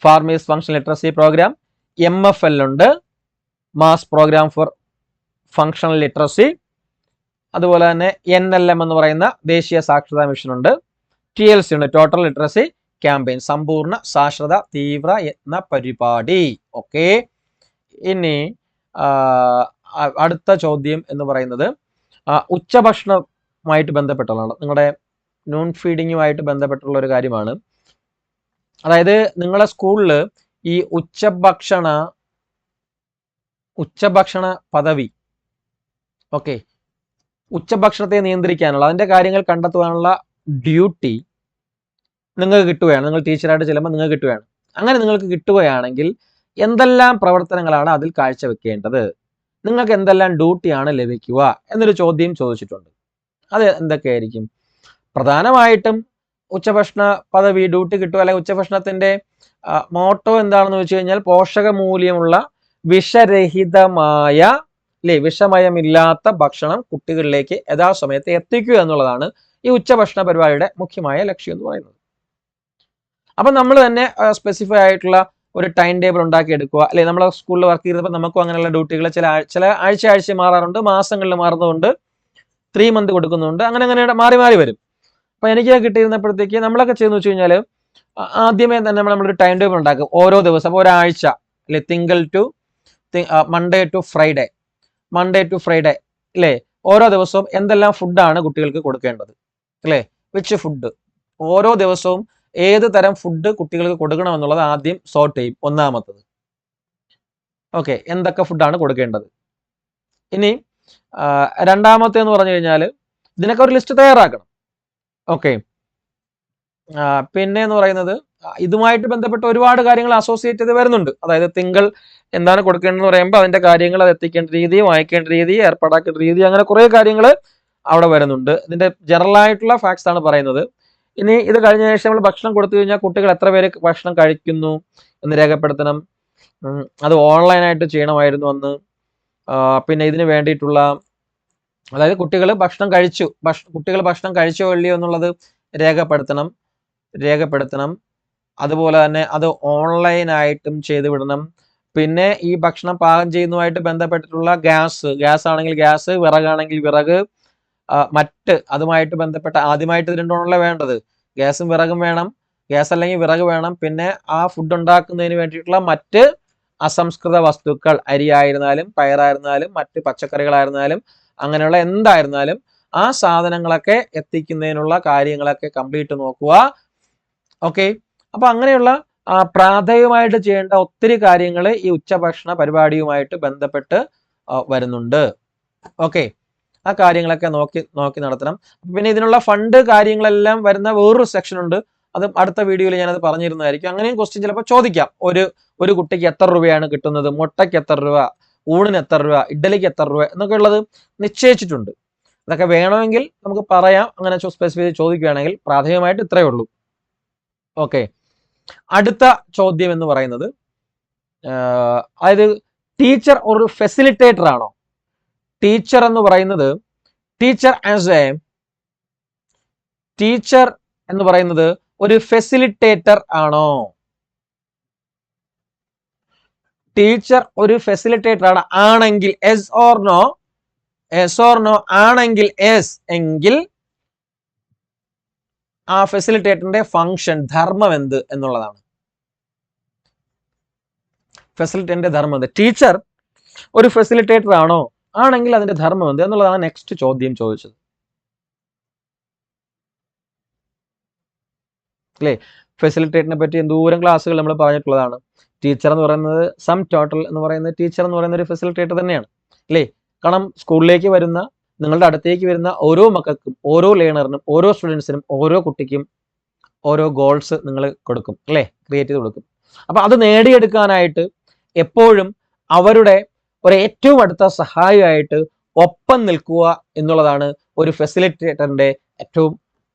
farmers function literacy programme. MFL ഉണ്ട്, mass programme for functional literacy. അതുപോലെ തന്നെ NLM എന്ന് പറയുന്ന ദേശീയ സാക്ഷരതാ മിഷൻ ഉണ്ട്. TLC ഉണ്ട്, ടോട്ടൽ ലിറ്ററസി ക്യാമ്പയിൻ, സമ്പൂർണ്ണ സാക്ഷരത തീവ്രയത്ന പരിപാടി. ഓക്കെ, ഇനി അടുത്ത ചോദ്യം എന്ന് പറയുന്നത് ഉച്ചഭക്ഷണവുമായിട്ട് ബന്ധപ്പെട്ടുള്ളതാണ്. നിങ്ങളുടെ നോൺ ഫീഡിങ്ങുമായിട്ട് ബന്ധപ്പെട്ടുള്ള ഒരു കാര്യമാണ്. അതായത് നിങ്ങളുടെ സ്കൂളിൽ ഈ ഉച്ചഭക്ഷണ പദവി, ഓക്കെ, ഉച്ചഭക്ഷണത്തെ നിയന്ത്രിക്കാനുള്ള, അതിന്റെ കാര്യങ്ങൾ കണ്ടെത്തുവാനുള്ള ഡ്യൂട്ടി നിങ്ങൾക്ക് കിട്ടുകയാണ്. നിങ്ങൾ ടീച്ചറായിട്ട് ചെല്ലുമ്പോൾ നിങ്ങൾക്ക് കിട്ടുകയാണ്. അങ്ങനെ നിങ്ങൾക്ക് കിട്ടുകയാണെങ്കിൽ എന്തെല്ലാം പ്രവർത്തനങ്ങളാണ് അതിൽ കാഴ്ചവെക്കേണ്ടത്? നിങ്ങൾക്ക് എന്തെല്ലാം ഡ്യൂട്ടിയാണ് ലഭിക്കുക എന്നൊരു ചോദ്യം ചോദിച്ചിട്ടുണ്ട്. അത് എന്തൊക്കെയായിരിക്കും? പ്രധാനമായിട്ടും ഉച്ചഭക്ഷണ പദവി ഡ്യൂട്ടി കിട്ടുക, അല്ലെങ്കിൽ ഉച്ചഭക്ഷണത്തിന്റെ മോട്ടോ എന്താണെന്ന് വെച്ച് കഴിഞ്ഞാൽ പോഷക മൂല്യമുള്ള വിഷരഹിതമായ, വിഷമയമില്ലാത്ത ഭക്ഷണം കുട്ടികളിലേക്ക് യഥാസമയത്ത് എത്തിക്കുക എന്നുള്ളതാണ് ഈ ഉച്ചഭക്ഷണ പരിപാടിയുടെ മുഖ്യമായ ലക്ഷ്യം എന്ന് പറയുന്നത്. അപ്പൊ നമ്മൾ തന്നെ സ്പെസിഫൈ ആയിട്ടുള്ള ഒരു ടൈം ടേബിൾ ഉണ്ടാക്കി എടുക്കുക, അല്ലെ? നമ്മളെ സ്കൂളിൽ വർക്ക് ചെയ്തപ്പോൾ നമുക്കും അങ്ങനെയുള്ള ഡ്യൂട്ടികൾ ചില ആഴ്ച മാറാറുണ്ട്, മാസങ്ങളിൽ മാറുന്നുണ്ട്, 3 മന്ത് കൊടുക്കുന്നുണ്ട്, അങ്ങനെ മാറി വരും. അപ്പൊ എനിക്ക് കിട്ടിയിരുന്നപ്പോഴത്തേക്ക് നമ്മളൊക്കെ ചെയ്യുന്ന വെച്ച് കഴിഞ്ഞാൽ ആദ്യമേ തന്നെ നമ്മളൊരു ടൈം ടേബിൾ ഉണ്ടാക്കും. ഓരോ ദിവസം, അപ്പോൾ ഒരാഴ്ച, അല്ലെ, തിങ്കൾ ടു മൺഡേ ടു ഫ്രൈഡേ, അല്ലേ? ഓരോ ദിവസവും എന്തെല്ലാം ഫുഡാണ് കുട്ടികൾക്ക് കൊടുക്കേണ്ടത്, അല്ലേ? വിച്ച് ഫുഡ്, ഓരോ ദിവസവും ഏത് തരം ഫുഡ് കുട്ടികൾക്ക് കൊടുക്കണം എന്നുള്ളത് ആദ്യം സോർട്ട് ചെയ്യും. ഒന്നാമത്തത്, ഓക്കെ, എന്തൊക്കെ ഫുഡാണ് കൊടുക്കേണ്ടത്. ഇനി രണ്ടാമത്തെ എന്ന് പറഞ്ഞു കഴിഞ്ഞാൽ ഇതിനൊക്കെ ഒരു ലിസ്റ്റ് തയ്യാറാക്കണം. ഓക്കെ, പിന്നെ എന്ന് പറയുന്നത് ഇതുമായിട്ട് ബന്ധപ്പെട്ട ഒരുപാട് കാര്യങ്ങൾ അസോസിയേറ്റ് ചെയ്ത് വരുന്നുണ്ട്. അതായത് തിങ്കൾ എന്താണ് കൊടുക്കേണ്ടതെന്ന് പറയുമ്പോൾ അതിന്റെ കാര്യങ്ങൾ, അത് എത്തിക്കേണ്ട രീതി, വായിക്കേണ്ട രീതി, ഏർപ്പാടാക്കേണ്ട രീതി, അങ്ങനെ കുറെ കാര്യങ്ങൾ അവിടെ വരുന്നുണ്ട്. ഇതിന്റെ ജനറൽ ആയിട്ടുള്ള ഫാക്ട്സ് ആണ് പറയുന്നത്. ഇനി ഇത് കഴിഞ്ഞ ശേഷം നമ്മൾ ഭക്ഷണം കൊടുത്തു കഴിഞ്ഞാൽ കുട്ടികൾ എത്ര പേര് ഭക്ഷണം കഴിക്കുന്നു എന്ന് രേഖപ്പെടുത്തണം. അത് ഓൺലൈനായിട്ട് ചെയ്യണമായിരുന്നു അന്ന്. പിന്നെ ഇതിന് വേണ്ടിയിട്ടുള്ള, അതായത് കുട്ടികൾ ഭക്ഷണം കഴിച്ചോ ഇല്ലയോ എന്നുള്ളത് രേഖപ്പെടുത്തണം. അതുപോലെ തന്നെ അത് ഓൺലൈനായിട്ടും ചെയ്തു വിടണം. പിന്നെ ഈ ഭക്ഷണം പാകം ചെയ്യുന്നതുമായിട്ട് ബന്ധപ്പെട്ടിട്ടുള്ള ഗ്യാസ് ആണെങ്കിൽ ഗ്യാസ്, വിറകാണെങ്കിൽ വിറക്, മറ്റ് അതുമായിട്ട് ബന്ധപ്പെട്ട, ആദ്യമായിട്ട് ഇത് രണ്ടുമാണല്ലോ വേണ്ടത്. ഗ്യാസും വിറകും വേണം, ഗ്യാസ് അല്ലെങ്കിൽ വിറക് വേണം. പിന്നെ ആ ഫുഡ് ഉണ്ടാക്കുന്നതിന് വേണ്ടിയിട്ടുള്ള മറ്റ് അസംസ്കൃത വസ്തുക്കൾ, അരിയായിരുന്നാലും പയറായിരുന്നാലും മറ്റ് പച്ചക്കറികളായിരുന്നാലും അങ്ങനെയുള്ള എന്തായിരുന്നാലും ആ സാധനങ്ങളൊക്കെ എത്തിക്കുന്നതിനുള്ള കാര്യങ്ങളൊക്കെ കംപ്ലീറ്റ് നോക്കുക. ഓക്കെ, അപ്പൊ അങ്ങനെയുള്ള പ്രാഥമികമായിട്ട് ചെയ്യേണ്ട ഒത്തിരി കാര്യങ്ങൾ ഈ ഉച്ചഭക്ഷണ പരിപാടിയുമായിട്ട് ബന്ധപ്പെട്ട് വരുന്നുണ്ട്. ഓക്കെ, ആ കാര്യങ്ങളൊക്കെ നോക്കി നടത്തണം. പിന്നെ ഇതിനുള്ള ഫണ്ട് കാര്യങ്ങളെല്ലാം വരുന്ന വേറൊരു സെക്ഷൻ ഉണ്ട്, അത് അടുത്ത വീഡിയോയിൽ ഞാനത് പറഞ്ഞിരുന്നതായിരിക്കും. അങ്ങനെയും ക്വസ്റ്റ്യൻ ചിലപ്പോൾ ചോദിക്കാം. ഒരു കുട്ടിക്ക് എത്ര രൂപയാണ് കിട്ടുന്നത്, മുട്ടയ്ക്ക് എത്ര രൂപ, ഊണിന് എത്ര രൂപ, ഇഡ്ഡലിക്ക് എത്ര രൂപ എന്നൊക്കെ ഉള്ളത് നിശ്ചയിച്ചിട്ടുണ്ട്. ഇതൊക്കെ വേണമെങ്കിൽ നമുക്ക് പറയാം, അങ്ങനെ സ്പെസിഫൈ ചോദിക്കുകയാണെങ്കിൽ. പ്രാഥമികമായിട്ട് ഇത്രയേ ഉള്ളൂ. ഓക്കെ, അടുത്ത ചോദ്യം എന്ന് പറയുന്നത് അതായത് ടീച്ചർ ഒരു ഫെസിലിറ്റേറ്റർ ആണോ? ടീച്ചർ എന്ന് പറയുന്നത് ടീച്ചർ എന്ന് പറയുന്നത് ഒരു ഫെസിലിറ്റേറ്റർ ആണോ? ടീച്ചർ ഒരു ഫെസിലിറ്റേറ്റർ ആണ് ആണെങ്കിൽ എസ് ഓർ നോ, ആണെങ്കിൽ എസ് എങ്കിൽ ആ ഫെസിലിറ്റേറ്ററിന്റെ ഫംഗ്ഷൻ, ധർമ്മം എന്ത് എന്നുള്ളതാണ്. ഫെസിലിറ്റേറ്ററിന്റെ ധർമ്മം എന്ത്? ടീച്ചർ ഒരു ഫെസിലിറ്റേറ്റർ ആണോ? ആണെങ്കിൽ അതിന്റെ ധർമ്മം എന്ത് എന്നുള്ളതാണ് നെക്സ്റ്റ് ചോദ്യം ചോദിച്ചത്. അല്ലേ? ഫെസിലിറ്റേറ്ററിനെ പറ്റി എന്തോരം ക്ലാസ്സുകൾ നമ്മൾ പറഞ്ഞിട്ടുള്ളതാണ്. ടീച്ചർ എന്ന് പറയുന്നത് സം ടോട്ടൽ എന്ന് പറയുന്നത് ടീച്ചർ എന്ന് പറയുന്ന ഒരു ഫെസിലിറ്റേറ്റർ തന്നെയാണ്, അല്ലേ? കാരണം സ്കൂളിലേക്ക് വരുന്ന, നിങ്ങളുടെ അടുത്തേക്ക് വരുന്ന ഓരോ മക്കൾക്കും, ഓരോ ലേണറിനും, ഓരോ സ്റ്റുഡൻസിനും, ഓരോ കുട്ടിക്കും ഓരോ ഗോൾസ് നിങ്ങൾ കൊടുക്കും, അല്ലേ? ക്രിയേറ്റ് ചെയ്ത് കൊടുക്കും. അപ്പൊ അത് നേടിയെടുക്കാനായിട്ട് എപ്പോഴും അവരുടെ ഒരു ഏറ്റവും അടുത്ത സഹായമായിട്ട് ഒപ്പം നിൽക്കുക എന്നുള്ളതാണ് ഒരു ഫെസിലിറ്റേറ്ററിന്റെ ഏറ്റവും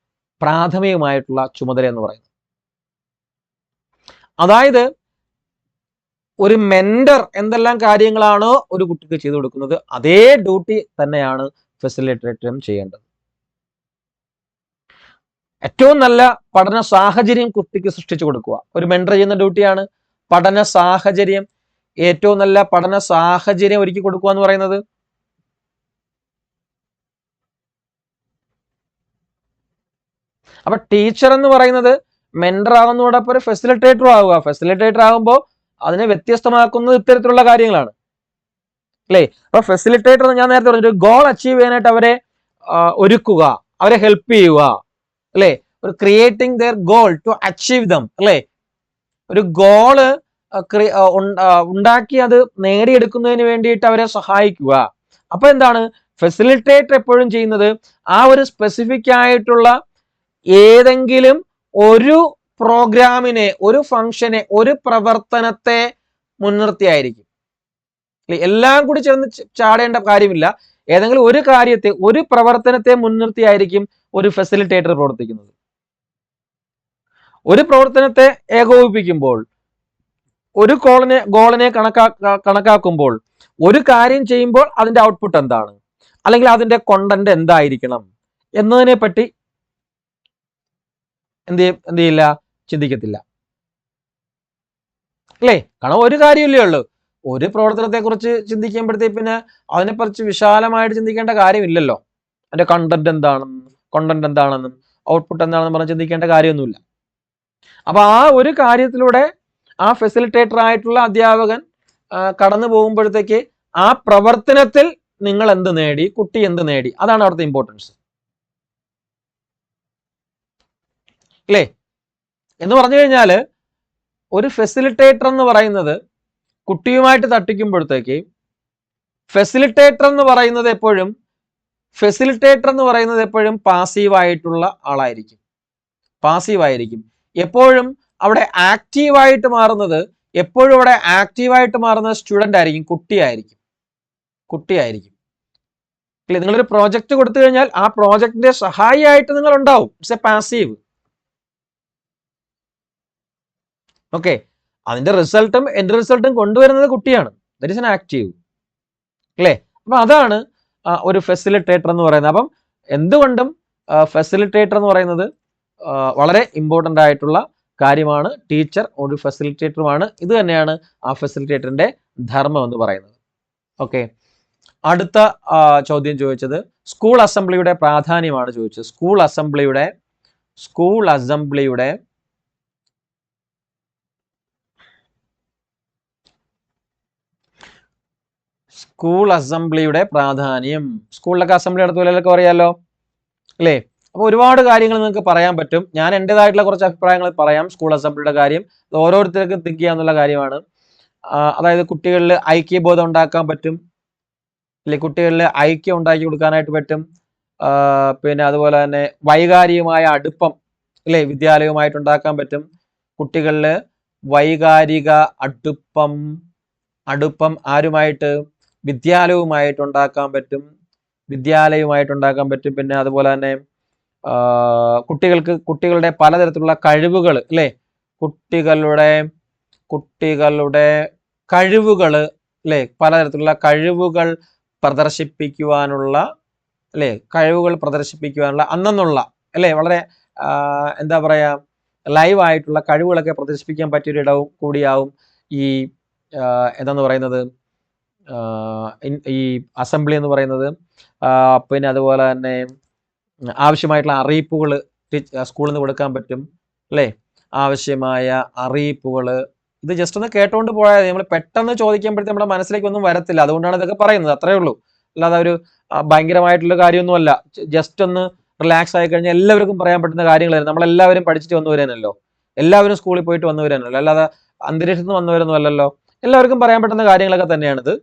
പ്രാഥമികമായിട്ടുള്ള ചുമതല എന്ന് പറയുന്നത്. അതായത് ഒരു മെന്റർ എന്തെല്ലാം കാര്യങ്ങളാണോ ഒരു കുട്ടിക്ക് ചെയ്തു കൊടുക്കുന്നത്, അതേ ഡ്യൂട്ടി തന്നെയാണ് ഫെസിലിറ്റേറ്ററും ചെയ്യേണ്ടത്. ഏറ്റവും നല്ല പഠന സാഹചര്യം കുട്ടിക്ക് സൃഷ്ടിച്ചു കൊടുക്കുക ഒരു മെന്റർ ചെയ്യുന്ന ഡ്യൂട്ടിയാണ്. പഠന സാഹചര്യം, ഏറ്റവും നല്ല പഠന സാഹചര്യം ഒരുക്കി കൊടുക്കുക എന്ന് പറയുന്നത്. അപ്പൊ ടീച്ചർ എന്ന് പറയുന്നത് മെന്റർ ആകുന്നതോടൊപ്പം ഒരു ഫെസിലിറ്റേറ്റർ ആവുക. ഫെസിലിറ്റേറ്റർ ആകുമ്പോൾ അതിനെ വ്യത്യസ്തമാക്കുന്നത് ഇത്തരത്തിലുള്ള കാര്യങ്ങളാണ്, അല്ലേ? അപ്പൊ ഫെസിലിറ്റേറ്റർ ഞാൻ നേരത്തെ പറഞ്ഞു, ഒരു ഗോൾ അച്ചീവ് ചെയ്യാനായിട്ട് അവരെ ഒരുക്കുക, അവരെ ഹെൽപ്പ് ചെയ്യുക, അല്ലേ? ഒരു creating their goal to achieve them, അല്ലേ? ഒരു ഗോള് ഉണ്ടാക്കി അത് നേടിയെടുക്കുന്നതിന് വേണ്ടിയിട്ട് അവരെ സഹായിക്കുക. അപ്പൊ എന്താണ് ഫെസിലിറ്റേറ്റർ എപ്പോഴും ചെയ്യുന്നത്? ആ ഒരു സ്പെസിഫിക് ആയിട്ടുള്ള ഏതെങ്കിലും ഒരു പ്രോഗ്രാമിനെ, ഒരു ഫംഗ്ഷനെ, ഒരു പ്രവർത്തനത്തെ മുൻനിർത്തിയായിരിക്കും. എല്ലാം കൂടി ചേർന്ന് ചാടേണ്ട കാര്യമില്ല. ഏതെങ്കിലും ഒരു കാര്യത്തെ, ഒരു പ്രവർത്തനത്തെ മുൻനിർത്തിയായിരിക്കും ഒരു ഫെസിലിറ്റേറ്റർ പ്രവർത്തിക്കുന്നത്. ഒരു പ്രവർത്തനത്തെ ഏകോപിപ്പിക്കുമ്പോൾ, ഒരു ഗോളിനെ കണക്കാക്കുമ്പോൾ, ഒരു കാര്യം ചെയ്യുമ്പോൾ അതിന്റെ ഔട്ട്പുട്ട് എന്താണ്, അല്ലെങ്കിൽ അതിന്റെ കോണ്ടന്റ് എന്തായിരിക്കണം എന്നതിനെ പറ്റി എന്ത് ചെയ്യില്ല, ചിന്തിക്കത്തില്ല, അല്ലേ? കാരണം ഒരു കാര്യമില്ലേ ഉള്ളൂ. ഒരു പ്രവർത്തനത്തെ കുറിച്ച് ചിന്തിക്കുമ്പോഴത്തേക്ക് പിന്നെ അതിനെക്കുറിച്ച് വിശാലമായിട്ട് ചിന്തിക്കേണ്ട കാര്യമില്ലല്ലോ. അതിന്റെ കോണ്ടന്റ് എന്താണെന്നും ഔട്ട്പുട്ട് എന്താണെന്നും പറഞ്ഞ് ചിന്തിക്കേണ്ട കാര്യമൊന്നുമില്ല. അപ്പൊ ആ ഒരു കാര്യത്തിലൂടെ ആ ഫെസിലിറ്റേറ്റർ ആയിട്ടുള്ള അധ്യാപകൻ കടന്നു പോകുമ്പോഴത്തേക്ക് ആ പ്രവർത്തനത്തിൽ നിങ്ങൾ എന്ത് നേടി, കുട്ടി എന്ത് നേടി, അതാണ് അവിടുത്തെ ഇമ്പോർട്ടൻസ്, അല്ലേ? എന്ന് പറഞ്ഞു കഴിഞ്ഞാല് ഒരു ഫെസിലിറ്റേറ്റർ എന്ന് പറയുന്നത് കുട്ടിയുമായിട്ട് തട്ടിക്കുമ്പോഴത്തേക്ക് ഫെസിലിറ്റേറ്റർ എന്ന് പറയുന്നത് എപ്പോഴും പാസീവായിട്ടുള്ള ആളായിരിക്കും, പാസീവായിരിക്കും. എപ്പോഴും അവിടെ ആക്റ്റീവായിട്ട് മാറുന്നത് സ്റ്റുഡന്റ് ആയിരിക്കും, കുട്ടിയായിരിക്കും. അല്ലെ? നിങ്ങളൊരു പ്രോജക്റ്റ് കൊടുത്തു കഴിഞ്ഞാൽ ആ പ്രോജക്റ്റിന്റെ സഹായിയായിട്ട് നിങ്ങൾ ഉണ്ടാവും. It's A passive. ഓക്കെ, അതിന്റെ റിസൾട്ടും എൻഡ് റിസൾട്ടും കൊണ്ടുവരുന്നത് കുട്ടിയാണ്. ദാറ്റ് ഈസ് ആൻ ആക്റ്റീവ്, അല്ലേ? അപ്പൊ അതാണ് ഒരു ഫെസിലിറ്റേറ്റർ എന്ന് പറയുന്നത്. അപ്പം എന്തുകൊണ്ടും ഫെസിലിറ്റേറ്റർ എന്ന് പറയുന്നത് വളരെ ഇമ്പോർട്ടൻ്റ് ആയിട്ടുള്ള കാര്യമാണ്. ടീച്ചർ ഒരു ഫെസിലിറ്റേറ്ററുമാണ്. ഇത് തന്നെയാണ് ആ ഫെസിലിറ്റേറ്ററിന്റെ ധർമ്മം എന്ന് പറയുന്നത്. ഓക്കെ, അടുത്ത ചോദ്യം ചോദിച്ചത് സ്കൂൾ അസംബ്ലിയുടെ പ്രാധാന്യമാണ് ചോദിച്ചത്. സ്കൂൾ അസംബ്ലിയുടെ പ്രാധാന്യം. സ്കൂളിലൊക്കെ അസംബ്ലി നടത്തുമല്ലൊക്കെ അറിയാലോ, അല്ലേ? അപ്പൊ ഒരുപാട് കാര്യങ്ങൾ നിങ്ങൾക്ക് പറയാൻ പറ്റും. ഞാൻ എൻ്റെതായിട്ടുള്ള കുറച്ച് അഭിപ്രായങ്ങൾ പറയാം സ്കൂൾ അസംബ്ലിയുടെ കാര്യം. ഓരോരുത്തർക്കും തിങ്ക് ചെയ്യാന്നുള്ള കാര്യമാണ്. അതായത് കുട്ടികളിൽ ഐക്യബോധം ഉണ്ടാക്കാൻ പറ്റും, അല്ലെ? കുട്ടികളിൽ ഐക്യം ഉണ്ടാക്കി കൊടുക്കാനായിട്ട് പറ്റും. പിന്നെ അതുപോലെ തന്നെ വൈകാരികമായ അടുപ്പം, അല്ലെ, വിദ്യാലയവുമായിട്ട് ഉണ്ടാക്കാൻ പറ്റും. കുട്ടികളിൽ വൈകാരിക അടുപ്പം ആരുമായിട്ട്? വിദ്യാലയവുമായിട്ട് ഉണ്ടാക്കാൻ പറ്റും. വിദ്യാലയവുമായിട്ടുണ്ടാക്കാൻ പറ്റും. പിന്നെ അതുപോലെ തന്നെ കുട്ടികളുടെ പലതരത്തിലുള്ള കഴിവുകൾ, അല്ലേ, കുട്ടികളുടെ കഴിവുകൾ, അല്ലേ, പലതരത്തിലുള്ള കഴിവുകൾ പ്രദർശിപ്പിക്കുവാനുള്ള, അല്ലേ, അന്നുള്ള, അല്ലേ, വളരെ എന്താ പറയാ, ലൈവായിട്ടുള്ള കഴിവുകളൊക്കെ പ്രദർശിപ്പിക്കാൻ പറ്റിയൊരിടവും കൂടിയാവും ഈ എന്താന്ന് പറയുന്നത്, ഈ അസംബ്ലി എന്ന് പറയുന്നത്. പിന്നെ അതുപോലെ തന്നെ ആവശ്യമായിട്ടുള്ള അറിയിപ്പുകൾ സ്കൂളിൽ നിന്ന് കൊടുക്കാൻ പറ്റും, അല്ലേ, ആവശ്യമായ അറിയിപ്പുകൾ. ഇത് ജസ്റ്റ് ഒന്ന് കേട്ടോണ്ട് പോയാൽ നമ്മൾ പെട്ടെന്ന് ചോദിക്കുമ്പോഴത്തേക്ക് നമ്മുടെ മനസ്സിലേക്ക് ഒന്നും വരത്തില്ല. അതുകൊണ്ടാണ് ഇതൊക്കെ പറയുന്നത്, അത്രേ ഉള്ളൂ. അല്ലാതെ ഒരു ഭയങ്കരമായിട്ടുള്ള കാര്യമൊന്നുമല്ല. ജസ്റ്റ് ഒന്ന് റിലാക്സ് ആയി കഴിഞ്ഞാൽ എല്ലാവർക്കും പറയാൻ പറ്റുന്ന കാര്യങ്ങളായിരുന്നു. നമ്മളെല്ലാവരും പഠിച്ചിട്ട് വന്നവരാണല്ലോ, എല്ലാവരും സ്കൂളിൽ പോയിട്ട് വന്നവരാണല്ലോ, അല്ലാതെ അന്തരീക്ഷത്തിൽ നിന്ന് വന്നവരൊന്നും അല്ലല്ലോ. എല്ലാവർക്കും പറയാൻ പറ്റുന്ന കാര്യങ്ങളൊക്കെ തന്നെയാണിത്.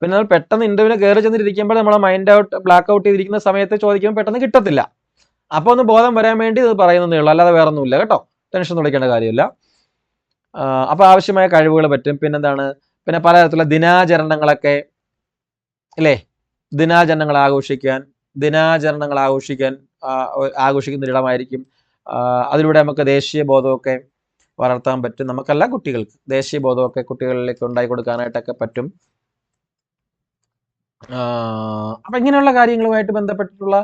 പിന്നെ നമ്മൾ പെട്ടെന്ന് ഇന്റർവ്യൂവിന് കയറി ചെന്നിരിക്കുമ്പോൾ നമ്മളെ മൈൻഡ് ബ്ലാക്ക് ഔട്ട് ചെയ്തിരിക്കുന്ന സമയത്ത് ചോദിക്കുമ്പോൾ പെട്ടെന്ന് കിട്ടത്തില്ല. അപ്പൊ ഒന്ന് ബോധം വരാൻ വേണ്ടി ഇത് പറയുന്നതേ ഉള്ളൂ, അല്ലാതെ വേറെ ഒന്നുമില്ല കേട്ടോ. ടെൻഷൻ തുളിക്കേണ്ട കാര്യമില്ല. അപ്പൊ ആവശ്യമായ കഴിവുകൾ പറ്റും. പിന്നെന്താണ്, പിന്നെ പലതരത്തിലുള്ള ദിനാചരണങ്ങളൊക്കെ, അല്ലേ, ദിനാചരണങ്ങൾ ആഘോഷിക്കുന്ന ഒരിടമായിരിക്കും. അതിലൂടെ നമുക്ക് ദേശീയ ബോധമൊക്കെ വളർത്താൻ പറ്റും. നമുക്കല്ല, കുട്ടികൾക്ക് ദേശീയ ബോധമൊക്കെ കുട്ടികളിലേക്ക് ഉണ്ടാക്കി കൊടുക്കാനായിട്ടൊക്കെ പറ്റും. അപ്പൊ ഇങ്ങനെയുള്ള കാര്യങ്ങളുമായിട്ട് ബന്ധപ്പെട്ടിട്ടുള്ള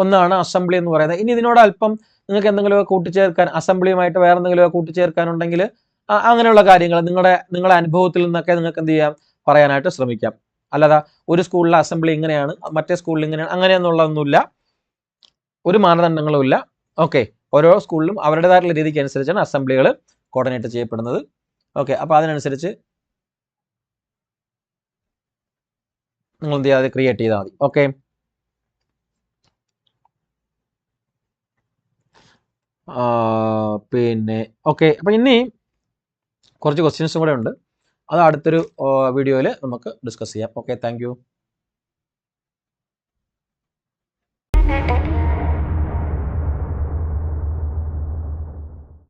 ഒന്നാണ് അസംബ്ലി എന്ന് പറയുന്നത്. ഇനി ഇതിനോട് അല്പം നിങ്ങൾക്ക് എന്തെങ്കിലുമൊക്കെ കൂട്ടിച്ചേർക്കാൻ, അസംബ്ലിയുമായിട്ട് വേറെ എന്തെങ്കിലുമൊക്കെ കൂട്ടിച്ചേർക്കാനുണ്ടെങ്കിൽ അങ്ങനെയുള്ള കാര്യങ്ങൾ നിങ്ങളുടെ അനുഭവത്തിൽ നിന്നൊക്കെ നിങ്ങൾക്ക് എന്ത് ചെയ്യാം, പറയാനായിട്ട് ശ്രമിക്കാം. അല്ലാതെ ഒരു സ്കൂളിലെ അസംബ്ലി ഇങ്ങനെയാണ്, മറ്റേ സ്കൂളിൽ ഇങ്ങനെയാണ്, അങ്ങനെയൊന്നുള്ളതൊന്നുമില്ല. ഒരു മാനദണ്ഡങ്ങളും ഇല്ല. ഓക്കെ, ഓരോ സ്കൂളിലും അവരുടേതായിട്ടുള്ള രീതിക്ക് അനുസരിച്ചാണ് അസംബ്ലികൾ കോർഡിനേറ്റ് ചെയ്യപ്പെടുന്നത്. ഓക്കെ, അപ്പോൾ അതിനനുസരിച്ച് നിങ്ങൾ എന്ത് ചെയ്യാതെ ക്രിയേറ്റ് ചെയ്താൽ മതി. ഓക്കെ, പിന്നെ ഓക്കെ, അപ്പം ഇനി കുറച്ച് ക്വസ്റ്റ്യൻസും കൂടെ ഉണ്ട്. അത് അടുത്തൊരു വീഡിയോയിൽ നമുക്ക് ഡിസ്കസ് ചെയ്യാം. Okay, thank you.